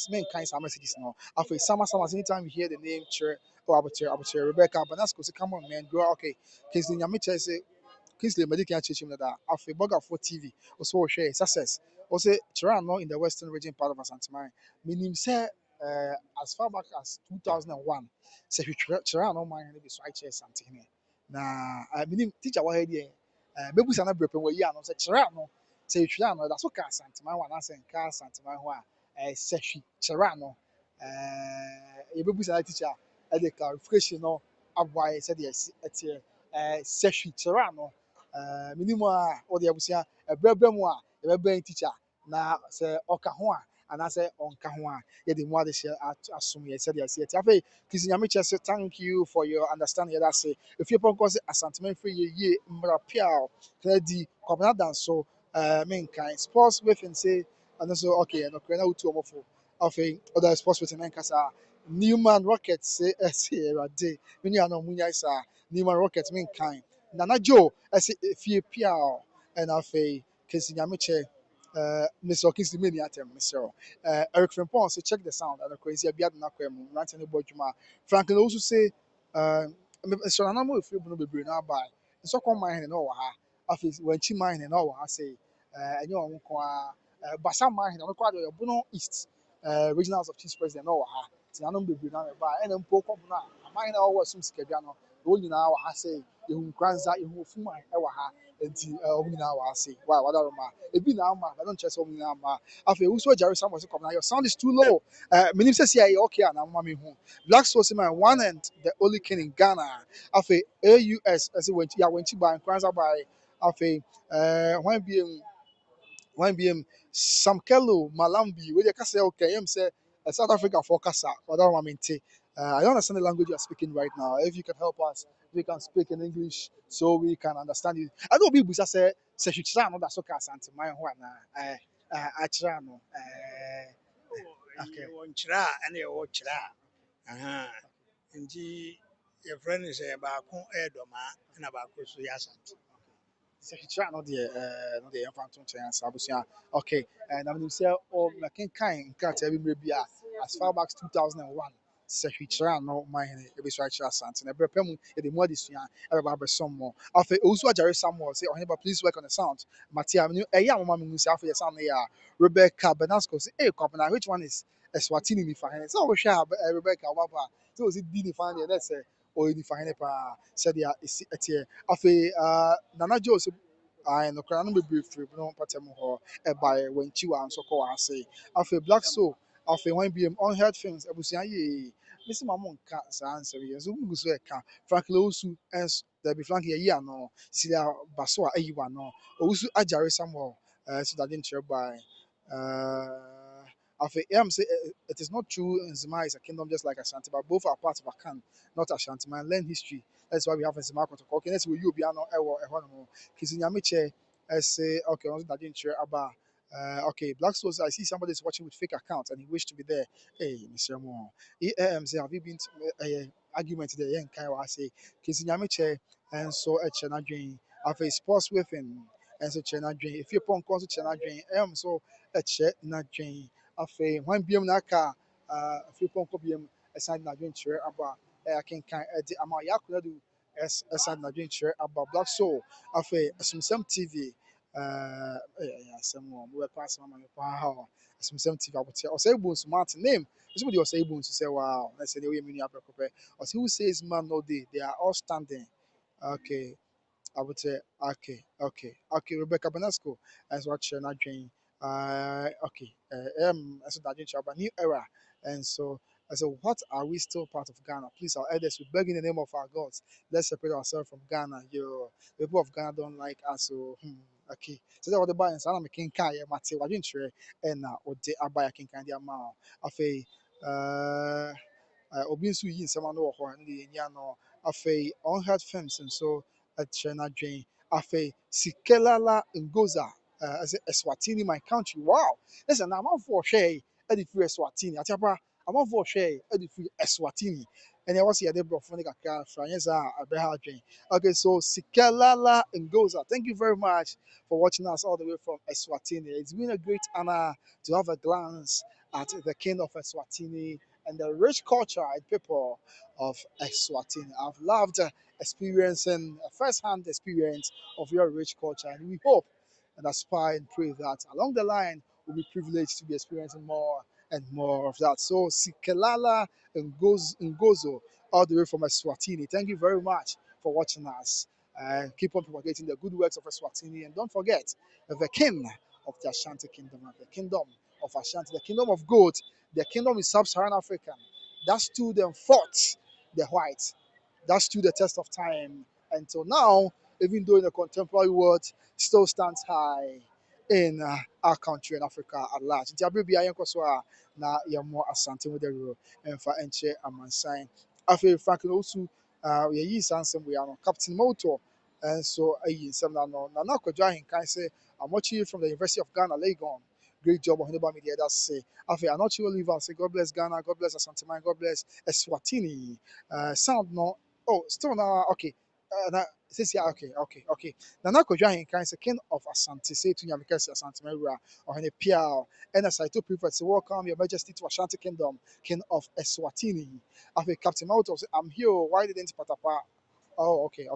men kind some messages no afei sama anytime you hear the name Chere or Abutere Rebecca Banasco say come on man grow okay case the nyame say Kingsley Medical Church that after Burger for TV also share success. Also, Toronto in the western region part of Asanteman. Meaning, say, as far back as 2001, say, Toronto mine be so I chair something. Now, I mean, teacher, what here? Maybe some of the people here, no, say, Toronto, say, Toronto, that's okay, Santeman, one answer, car Santeman, say, Toronto, you be some teacher, the clarification, no, of why I said yes, it's here, Seshi Toronto. Minimum a wɔde abusua ɛbrɛbrɛ mu a yɛbɛbɛn teacher na sɛ ɔka ho a anaasɛ ɔnka ho a yɛde mu adehyɛ asom yɛ sɛdeɛ ɛsɛ yɛte afei kisi nyame kyerɛ sɛ thank you for your understanding yɛda ase efie pɔnkɔ sɛ asantema firi yɛ yie mmara piaw tena di kwabena danso menkan sports within sɛ ɛno so okay ɛnɔkorɛ na wotu ɔmo fo afei ɔda sports within menkasa newman rocket sɛ ɛsɛ ɛwurade me nua na ɔmo nyae saa newman rocket menkan Nana Joe, I say fie piao and afei kesi nyame che Mr. Kingsley many atem Mr. Eric Frimpong say check the sound and crazy abia na kwem ranting no bodwuma Franklin also say Mr. Nanamo if you no be na buy so come mine no wa ha afei when chi mine no wa ha say enye on ko basa mine no kwa do Bono East regional house of chiefs president no wa ha ti nanom be na buy and mpo ko na mine na wa sum sikabia no wo nyina wa ha say ehu kranza ehu ofuma ɛwɔ ha nti ɔmo nyinaa wɔ ase wa wadarɔ ma ebi na ama na don't trust ɔmo nyinaa ama afei wusu ɔgyare samuel so kɔmna your sound is too low menim sɛ si ayɛ okay a na mma me hu black source man one and the only king in Ghana afei AUS ɛsɛ wɔnkyi ya wɔnkyi ban kranza by afei when BM Sam Kello Malambi where you can say okay him say South Africa for Kasa wadarɔ ma mente I don't understand the language you are speaking right now. If you can help us, we can speak in English so we can understand you. I know people say Chichira no that's okay asante my ho na achira no okay wɔnkyerɛ a ɛne ɛwɔ kyerɛ a nti yɛfrɛ no sɛ baako ɛyɛ dɔmaa na baako so yɛ asante Chichira no de yɛmfa nto nkyɛn asa abusua okay na menim sɛ na kenkan nkrataa bi mmerɛ bi a as far back as 2001 Secretary no mine e be so actually asante na brɛ pɛ mu e de mu adesua e ba abɛsom mo afei owusu agyare samuel say ɔhene please work on the sound matia me ɛyɛ amama me hu say afei sound ya Rebecca Benasco say eh kwapena which one is Eswatini ni fa hene so wohwɛ a Rebecca waba so was it di ni fa hene na sɛ o ni fa hene pa said ya esi etie afei Nana Joe so I no kra no bebree firi no patam hɔ ɛbae wɔnkyi wa nso kɔ wɔ ase afei black soul afei wɔn biem unheard films abusua yie mesi ma mo nka saa nsɛm yi nso mugu so ɛka Franklin Owusu ɛnso dabi Franklin yɛyi ano Cecilia Baso a ɛyi wa ano Owusu agyare Samuel so dade nkyerɛ bae afei ɛyam sɛ it is not true Nzima is a kingdom just like Ashanti but both are part of Akan not Ashanti man learn history that's why we have Nzima kotoko okay next we you obi ano ɛwɔ ɛhɔ nom kisi nyame kyɛ ɛsɛ okay ɔno dade nkyerɛ aba okay, Black Souls, I see somebody is watching with fake accounts and he wished to be there. Hey, Mr. Mo. Say, have you been to argument today? Yeah, kind of say, Kizinyamiche, and so a channel drain. Have a sports within, and so channel drain. If you're upon console channel drain, so a chat not drain. After when BM Naka, if you're upon BM, a side not drain chair about I can kind of the amount Yakuna do as a side not drain chair about Black Soul. After some TV. Asɛm wɔ mo bɛpa asɛm ama me paa ha asɛmsɛm tv abotea ɔsɛ ebu smart name ɛsɛ mo de ɔsɛ ebu nso sɛ wow na sɛ deɛ ɔyɛ me nua prɛko pɛ ɔsɛ who says man no dey they are all standing okay abotea okay Rebecca Benasco ɛnso akyerɛ n'adwen okay ɛnso n'adwen kyerɛ aba new era and so I said, what are we still part of Ghana? Please, our elders, we beg in the name of our gods. Let's separate ourselves from Ghana. Yo, the people of Ghana don't like us, so okay. So that what the buy and I'm a king kai, Mate, what didn't you? And what the abaya king kind of amount. Afe, obi nso yi nsɛm ano wɔ hɔ ɛno deɛ yɛnya no afei unheard films nso ɛkyerɛ n'adwen afei sikelala ngoza ɛsɛ Eswatini my country wow listen na amanfoɔ ɔhwɛ yi ɛde firi Eswatini atiapa amanfoɔ ɔhwɛ yi ɛde firi Eswatini ɛnna ɛwɔ sɛ yɛde borɔfo ne kakra afra nyɛ saa a ɛbɛha adwen okay so sikelala ngoza thank you very much for watching us all the way from Eswatini. It's been a great honor to have a glance at the king of Eswatini and the rich culture and people of Eswatini. I've loved experiencing a first-hand experience of your rich culture, and we hope and aspire and pray that along the line we'll be privileged to be experiencing more and more of that. So Sikelala Ngozo, all the way from Eswatini. Thank you very much for watching us. Keep on propagating the good works of Eswatini, and don't forget the king of the Ashanti Kingdom, the kingdom of Ashanti, the kingdom of gold, the kingdom in sub-Saharan Africa that stood and fought the whites, that stood the test of time until now, even though in the contemporary world, still stands high in our country and Africa at large. Nti abere bia yɛnkɔ so a na yɛmmɔ asante mu dawuro ɛmfa ɛnkyɛ amansan. Afei Franklin Osu yɛyi saa nsɛm wei ano. Captain Moto nso ayi nsɛm n'ano. Nana Akwadwo Ahenkan sɛ I'm watching you from the University of Ghana, Legon. Great job on Honeyba Media. That's say. After I'm not sure Oliver say God bless Ghana, God bless Asante, God bless Eswatini. Sound no. Oh, still now. Okay. Says yeah. Okay. Nana Kodwa Henkan say King of Asante. Say to Nyamika Asante Mewura or Hene Piao. And as I told people, say welcome Your Majesty to Ashanti Kingdom, King of Eswatini. After Captain Mauto say I'm here. Why didn't Patapa? Oh, okay.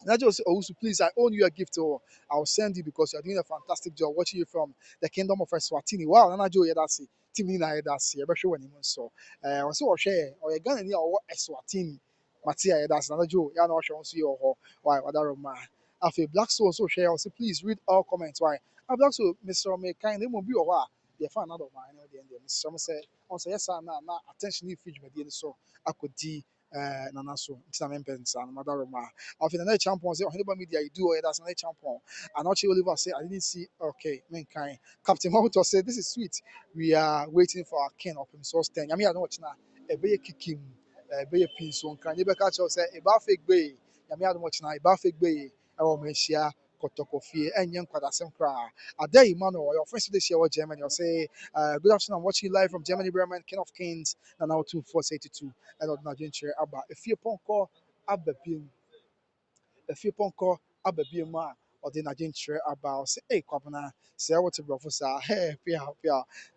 And I just also please, I own you a gift. Or I'll send you because you're doing a fantastic job watching you from the kingdom of Eswatini. Wow, and I do that's it. Timmy na that's it. Sure when you so. Also share or you're gonna need our Eswatini. Matia that's another Joe. Yeah, no, sure see your why other man. After Black Soul also share. Also please read all comments. Why? Black Soul, Mr. May kind of be or what? They find another man. The end. Mr. Say, also yes, na attention if you so I could d nana so. It's a member and mother ma. After the night champion say, Honeyba Media, you do that's a night champion. And actually, Oliver say, I didn't see, okay, mankind. Captain Moto said, this is sweet. We are waiting for our king of himself. I mean, I don't watch now. A bay kicking, a bay pin so can you catch us? Say, a buffet bay. I mean, I don't watch now. A buffet bay. I will mention Kotokofie and young Quadasem cry. A day, Emmanuel, your friends this year, Germany, or say, good afternoon, I'm watching live from Germany, Bremen, King of Kings, and now 2482, and not Nigerian chair. Abba, if you pon call, Abba Pin. Efie pɔnkɔ aba bio mu a ɔde n'agye nkyerɛ aba ɔsɛ ei kwabena sɛ wote borɔfo saa pia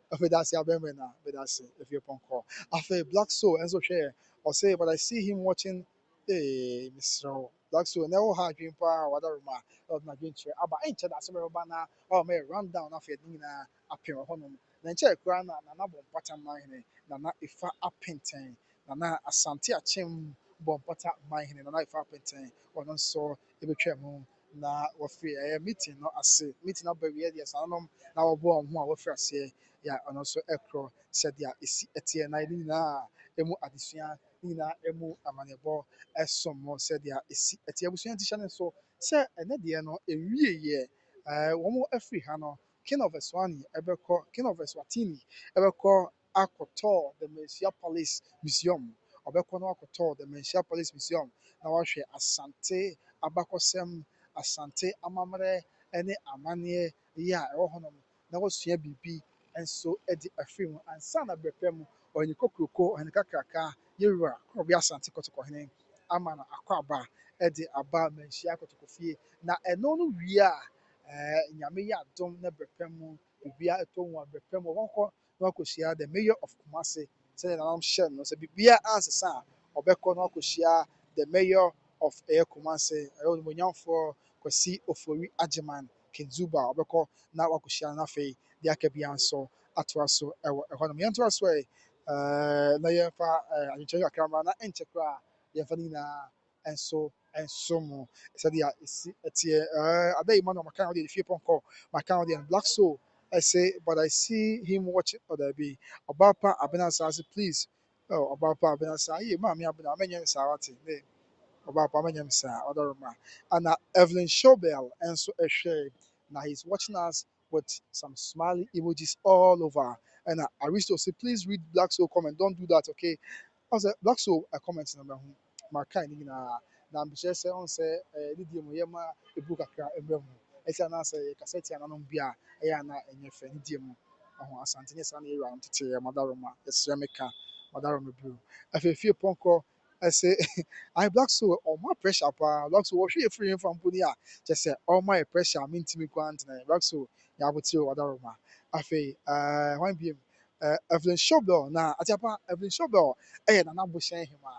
afei da ase abɛmɛ na bɛda ase efie pɔnkɔ afei black soul ɛnso hwɛ ɔsɛ but I see him watching Mr. Black soul na ɛwɔ ha adwene paa wadaroma a ɔde n'agye nkyerɛ aba ɛnkyɛ da ase bɛba na ɔmɛ run down afei ɛde nyinaa apem wɔ hɔnom na nkyɛn koraa na nana bɔ mpata mman hene nana ifa apentɛn nana asante akyem bɔ mpata mman hene nana ifa apentɛn ɔno nso ebetwa mu na wɔfiri ɛyɛ meeting no ase meeting aba wie deɛ saa nom na wɔbɔ wɔn ho a wɔfiri aseɛ yɛ ɔno nso ɛkorɔ sɛdeɛ esi ɛteɛ na ne nyinaa emu adesua ne nyinaa emu amanebɔ ɛsom mo sɛdeɛ esi ɛteɛ abusua ti hyɛ ne nso sɛ ɛnɛ deɛ no ewie yɛ wɔn afiri ha no king of Eswatini ɛbɛkɔ akɔtɔɔ the Manhyia Palace Museum ɔbɛkɔ no akɔtɔɔ the Manhyia Palace Museum na wahwɛ asante abakɔsɛm asante amammerɛ ne amanneɛ yi a ɛwɔ hɔnom na wasua biribi nso de afiri mu ansa na brɛpɛ mu ɔhene kokuroko ɔhene kakraka yɛwura kɔrɔbi asante kɔtɔkɔhene ama no akɔ aba de aba Manhyia kɔtɔkɔfie na ɛno no wie a nyame yɛ adom na brɛpɛ mu biribiara ɛtɔ mu a brɛpɛ mu wɔnkɔ na wakɔhyia the mayor of Kumasi sɛdeɛ nanam hyɛ no sɛ biribiara ansesa a ɔbɛkɔ na wakɔhyia the mayor of Kumasi ɛyɛ onimonyamfoɔ Kwasi Ofori Agyeman Kinzuba ɔbɛkɔ na wakɔhyia no afei deɛ aka bia nso atoa so ɛwɔ ɛhɔnom yɛntoa so na yɛmfa adwenkyerɛ kakra mmra na ɛnkyɛ koraa yɛmfa no nyinaa ɛnso mu sɛdeɛ ɛsi ɛteɛ ada Emmanuel maka wode fie pɔnkɔ maka wode black soul I say but I see him watching other be Obapa Abenasa say please Obapa Abenasa ye maame abena amenye saa wate Obapa amenye saa other ma and Evelyn Shobel enso ehwe now he's watching us with some smiley emojis all over and Aristo say please read black soul comment don't do that okay I was like black soul a comment number maka ne nyinaa na mbehyɛ sɛ ɔn sɛ ne deɛ mu yɛma ebu kakra mbrɛ mu ɛsɛ anaasɛ yɛkasa tia nanom bi a ɛyɛ ana ɛnyɛ fɛ ne deɛ mu ɔho asante ne saa na yɛwura no tete yɛ madaroma yɛsrɛ me ka madaroma bio afei fie pɔnkɔ ɛsɛ ayi black soul ɔmo pressure paa black soul wɔhwɛ efiri yɛn fa mpo ni a kyɛ sɛ ɔmo ayɛ pressure a mentimi kɔ antena black soul yɛ abotire wɔ madaroma afei hwan biem evelyn shobel na atiapa evelyn shobel ɛyɛ nana bohyɛn hema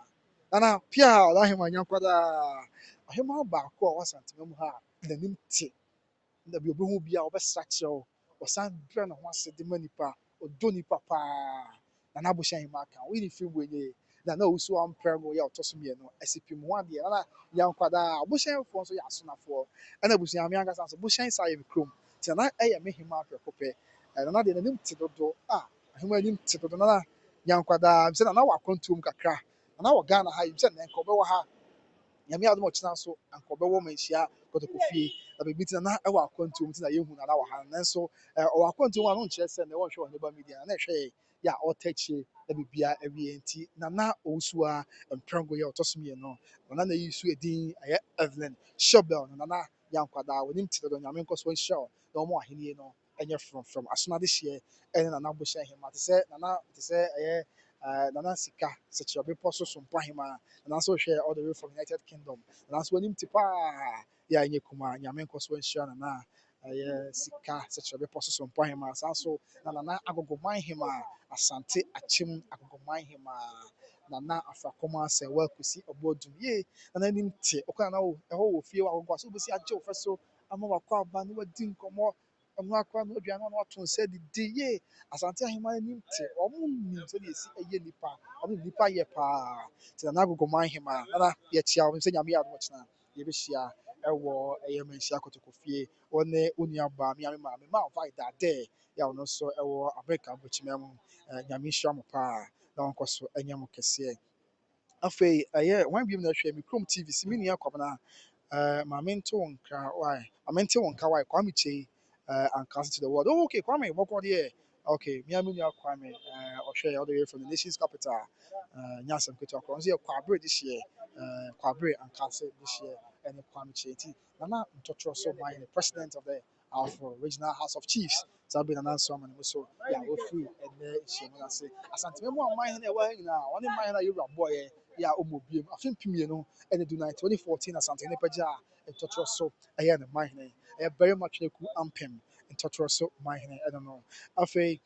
nana pia ɔda hema nyankwadaa ɔhema baako a wasantema mu ha a n'anim te na bi obehu bi a ɔbɛsra kyerɛw ɔsan brɛ ne ho ase de ma nipa ɔdɔ nipa paa nana abohyɛn hema aka wɔyi ne firi mu enye na na owusu ampere no yɛ ɔtɔ so mmienu ɛsi pim ho adeɛ nana yɛ nkwadaa abohyɛnfoɔ nso yɛ asonafoɔ ɛna abusua mi ankasa nso bohyɛn saa yɛ mi kurom te na ɛyɛ me hema apɛko pɛ nana deɛ n'anim te dodo a ahema anim te dodo nana yɛ nkwadaa bisɛ nana wɔ akɔntuom kakra nana wɔ ghana ha yi bisɛ nana nka ɔbɛwɔ ha nyame adom ɔkyena so anka ɔbɛwɔ ma nhyia kɔtɔkɔ fie na baabi ti na ɛwɔ akwantuom ti na yɛhu nana wɔ ha nanso ɔwɔ akwantuom a no nkyerɛ sɛ na ɛwɔ nhwɛ wɔ neba media na ɛhwɛ yɛ a ɔta akyire na biribiara awie nti nana owusu a mprɛngo yɛ ɔtɔ so mmienu nana na yi so edin ɛyɛ evelyn shobel na nana yɛ nkwadaa wɔnim ti dodo nyame nkɔ so nhyira wo na wɔn ahenni no ɛnyɛ frɔmfrɔm asomade hyeɛ ɛne nana bohyɛ ahema te sɛ ɛyɛ nana sika sɛkyerɛ bepɔ so so mpo ahema nana nso hwɛ all the way from united kingdom nana nso wɔnim ti paa yɛ a ɛnyɛ kuma nyame nkɔ so nhyira nana ɛyɛ sika sɛkyerɛ bepɔ so so mpo ahema saa nso na nana agogoman hema asante akyem agogoman hema nana afrakɔm asɛ wɔakosi ɔbɔ dum yie nana anim te ɔkɔ nana ɛhɔ wɔ fie wɔ agogo so wobɛsi agye wo fɛ so ama wakɔ aba ne wadi nkɔmmɔ ɔno akora no aduane ɔno wato nsa didi yie asante ahema anim te ɔmo nim sɛdeɛ esi ɛyɛ nipa ɔmo nim nipa yɛ paa te nana agogoman hema nana yɛkyia wɔn sɛ nyame yɛ adom ɔkyena yɛbɛhyia ɛwɔ ɛyɛ manhyia kotoko fie wɔne onua baa mi maame maa ɔfa idadɛ yɛ a ɔno nso ɛwɔ amerika abɔkyima mu nyame nhyira mo paa na wɔnkɔ so ɛnyɛ mo kɛseɛ afei ɛyɛ wɔn abiem na ɛhwɛ mi kurom tv si mi nua kɔmna maame nte wo nkra wae maame nte wo nka wae kwame kyei and cast to the world. Oh, okay, Kwame, what here? Okay, me and Kwame, Australia, all the way from the nation's capital. Nyasam Kutu Akron, Kwabre this year, Kwabre and Castle this year, and Kwame Cheti. Nana Mtotro so my the president of the Alpha Regional House of Chiefs. Sabi na nanso ama no so ya wo free and she na say asante me mo man na wa nyina one man na yura boy ya omobiem afin pimie no and do night 2014 asante ne pagya Mtotro so ɛyɛ ne man na ɛyɛ very much na ku ampem Mtotro so man na I don't know afei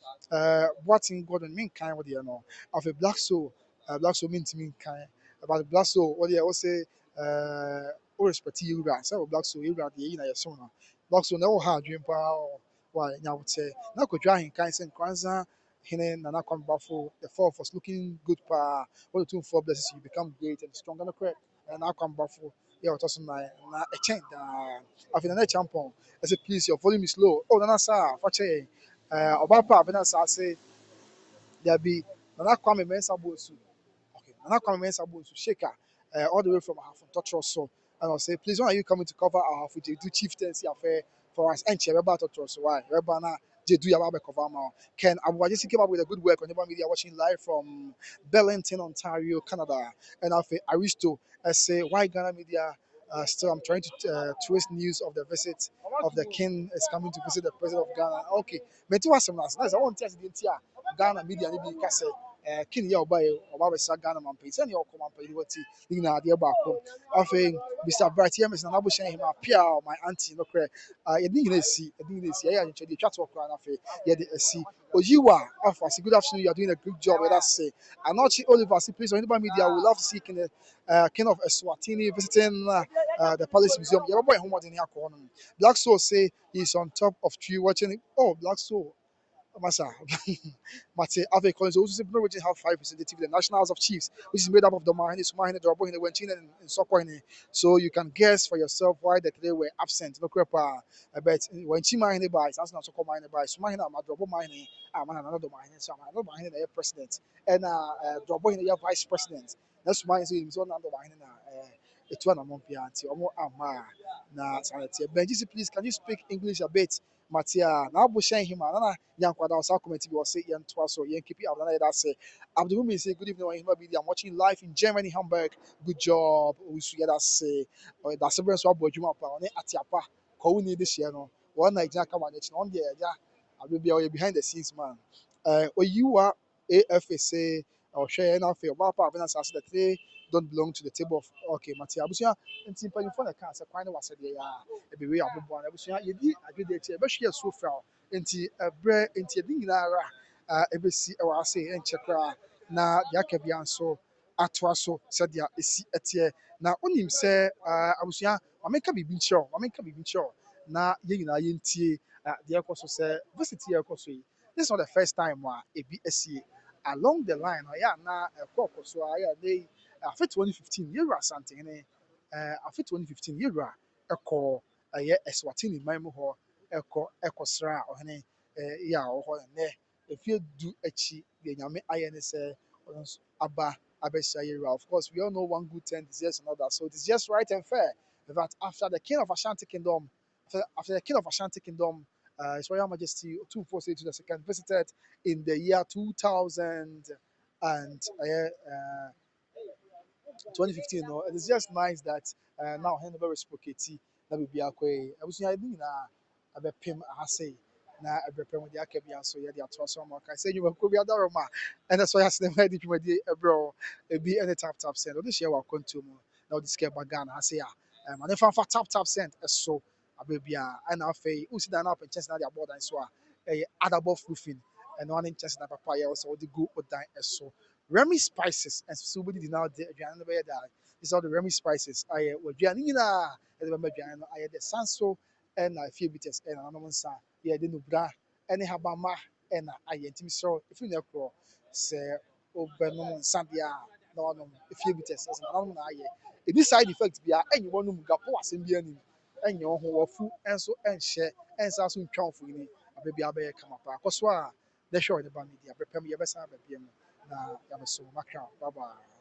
what in Gordon mean kind what you know afei black soul mean to mean kind about black soul what you say o respect you guys so black soul you got the na your son black soul na wo ha adwen pa why nyawote na kodwa ahenkan sɛ nkranza hene nana kwambafo the four of us looking good pa what the two four blesses you become great and strong and correct and nana kwambafo yeah what also na a change after the champion I say please your volume is low oh nana sir fache oba pa bena sa say there be nana kwame mensa bosu okay nana kwame mensa bosu shaker all the way from half touch so and I'll say please when are you coming to cover our half do chieftaincy affair for us and share about touch so why rebana they do your cover now Ken Abu just came up with a good work on the media watching live from Burlington Ontario Canada and I wish to say why Ghana media still I'm trying to twist news of the visit of the king is coming to visit the president of Ghana okay me too was some nice I want to tell you Ghana media ni bi kase king ya oba be sa Ghana man pay say na okoma pay ni wati ni na ade baako afei Mr Bright here Mr Nabo Shen him appear my auntie no kre ye din na esi ya nche dey twa to kra na afei ye dey esi oyiwa afa good afternoon you are doing a good job let us say Anochi Oliver see please on the media we love to see king of Eswatini visiting the Palace Museum ye boy homo den yakọ no Black Soul say he's on top of tree watching oh Black Soul Massa, Mate Ave Collins also no region have 5 representative the National House of Chiefs, which is made up of the Mahine, Sumahine, Drobo, Wenchin, and Sokoine. So you can guess for yourself why that they were absent. No crepa, but when Chimahine buys, as not so called Mine by Sumahina, Madrobo Mine, I'm another Mahine, so I'm another Mahine, the president, and Drobo in the vice president. That's mine, so it's one under Mahine. It's one among Pianti, or more Ama, na sanity. Benji, please, can you speak English a bit? Matia, now Bushan him, and young Quadas committee was say, Yan Twaso, Yan Kipi, Abdana, say, Abdul say, good evening, I'm watching live in Germany, Hamburg. Good job. We should get us say, or that's a brand of Bojuma, Atiapa, Koni this year. No, one night, Jack, on the yeah, I will be behind the scenes, man. Or you are AFSA or share enough for your papa, and as that they don't belong to the table of okay, Matia. Abusia, and simply for the cancer, quite was a day, a be way of one. Abusia, you did agree that but she is so far into a bread into a dinara, ABC, or I say, and checkra na Yakabian so. Atoa so sɛdeɛ ɛsi ɛteɛ na onim sɛ abusua wameka biribi nkyerɛw na yɛn nyinaa yɛntie deɛ ɛkɔ so sɛ visit yɛ ɛkɔ so yi this is not the first time a ebi asie along the line ɔyɛ ana ɛkɔ so a yɛ ne afe 2015 yɛwura asantehene afe 2015 yɛwura ɛkɔ ɛyɛ Eswatini man mu hɔ ɛkɔsra ɔhene yɛ a ɔwɔ hɔ nnɛ efie du akyi deɛ nyame ayɛ ne sɛ ɔno nso aba abɛhyia yɛwura. Of course, we all know one good turn deserves another, so it is just right and fair that after the king of Ashanti Kingdom, after the king of Ashanti Kingdom, His Royal Majesty Otumfuo to the second visited in the year 2000 and 2015. No, it is just nice that now Henry reciprocate na bibi akɔ abusua ni nyinaa abɛpem ahase na abɛpem de aka bia so yɛ de ato so ma ka sɛ nyuma ko bi adaroma ɛna so yɛ asene ma di dwumadi ɛbrɛ ebi ɛne tap send ɔde hyɛ wɔ akɔnto mu na ɔde sika ba Ghana ase a ma ne fa tap send ɛso abɛbia ɛna afei usi da na apɛnkyɛn na de abɔ dan so a ɛyɛ adabɔ roofing ɛna ɔne nkyɛn na papa yɛ ɔsɛ ɔde go ɔdan ɛso Remy Spices and so we did now the aduane bɛyɛ da this all the Remy Spices ayɛ aduane nyinaa ɛde bɛma aduane no ayɛ de sanso ɛna afie bitters ɛna nanom nsa yɛde no bra ɛne habama ɛna ayɛ ntimi sɛ efiri na ɛkorɔ sɛ ɔbɛnom nsa deɛ a na ɔnom afie bitters ɛsɛ nanom na ayɛ ebi side effect bia ɛnyɛ wɔn nom gapo asɛm bi anim ɛnyɛ wɔn ho wɔfu ɛnso ɛnhyɛ ɛnsa so ntwa mfoni abɛbi abɛyɛ kama pa akɔ so a na hwɛ ɔde ba media bɛpɛm yɛbɛsan abɛbia mu na yɛbɛso makra bye bye.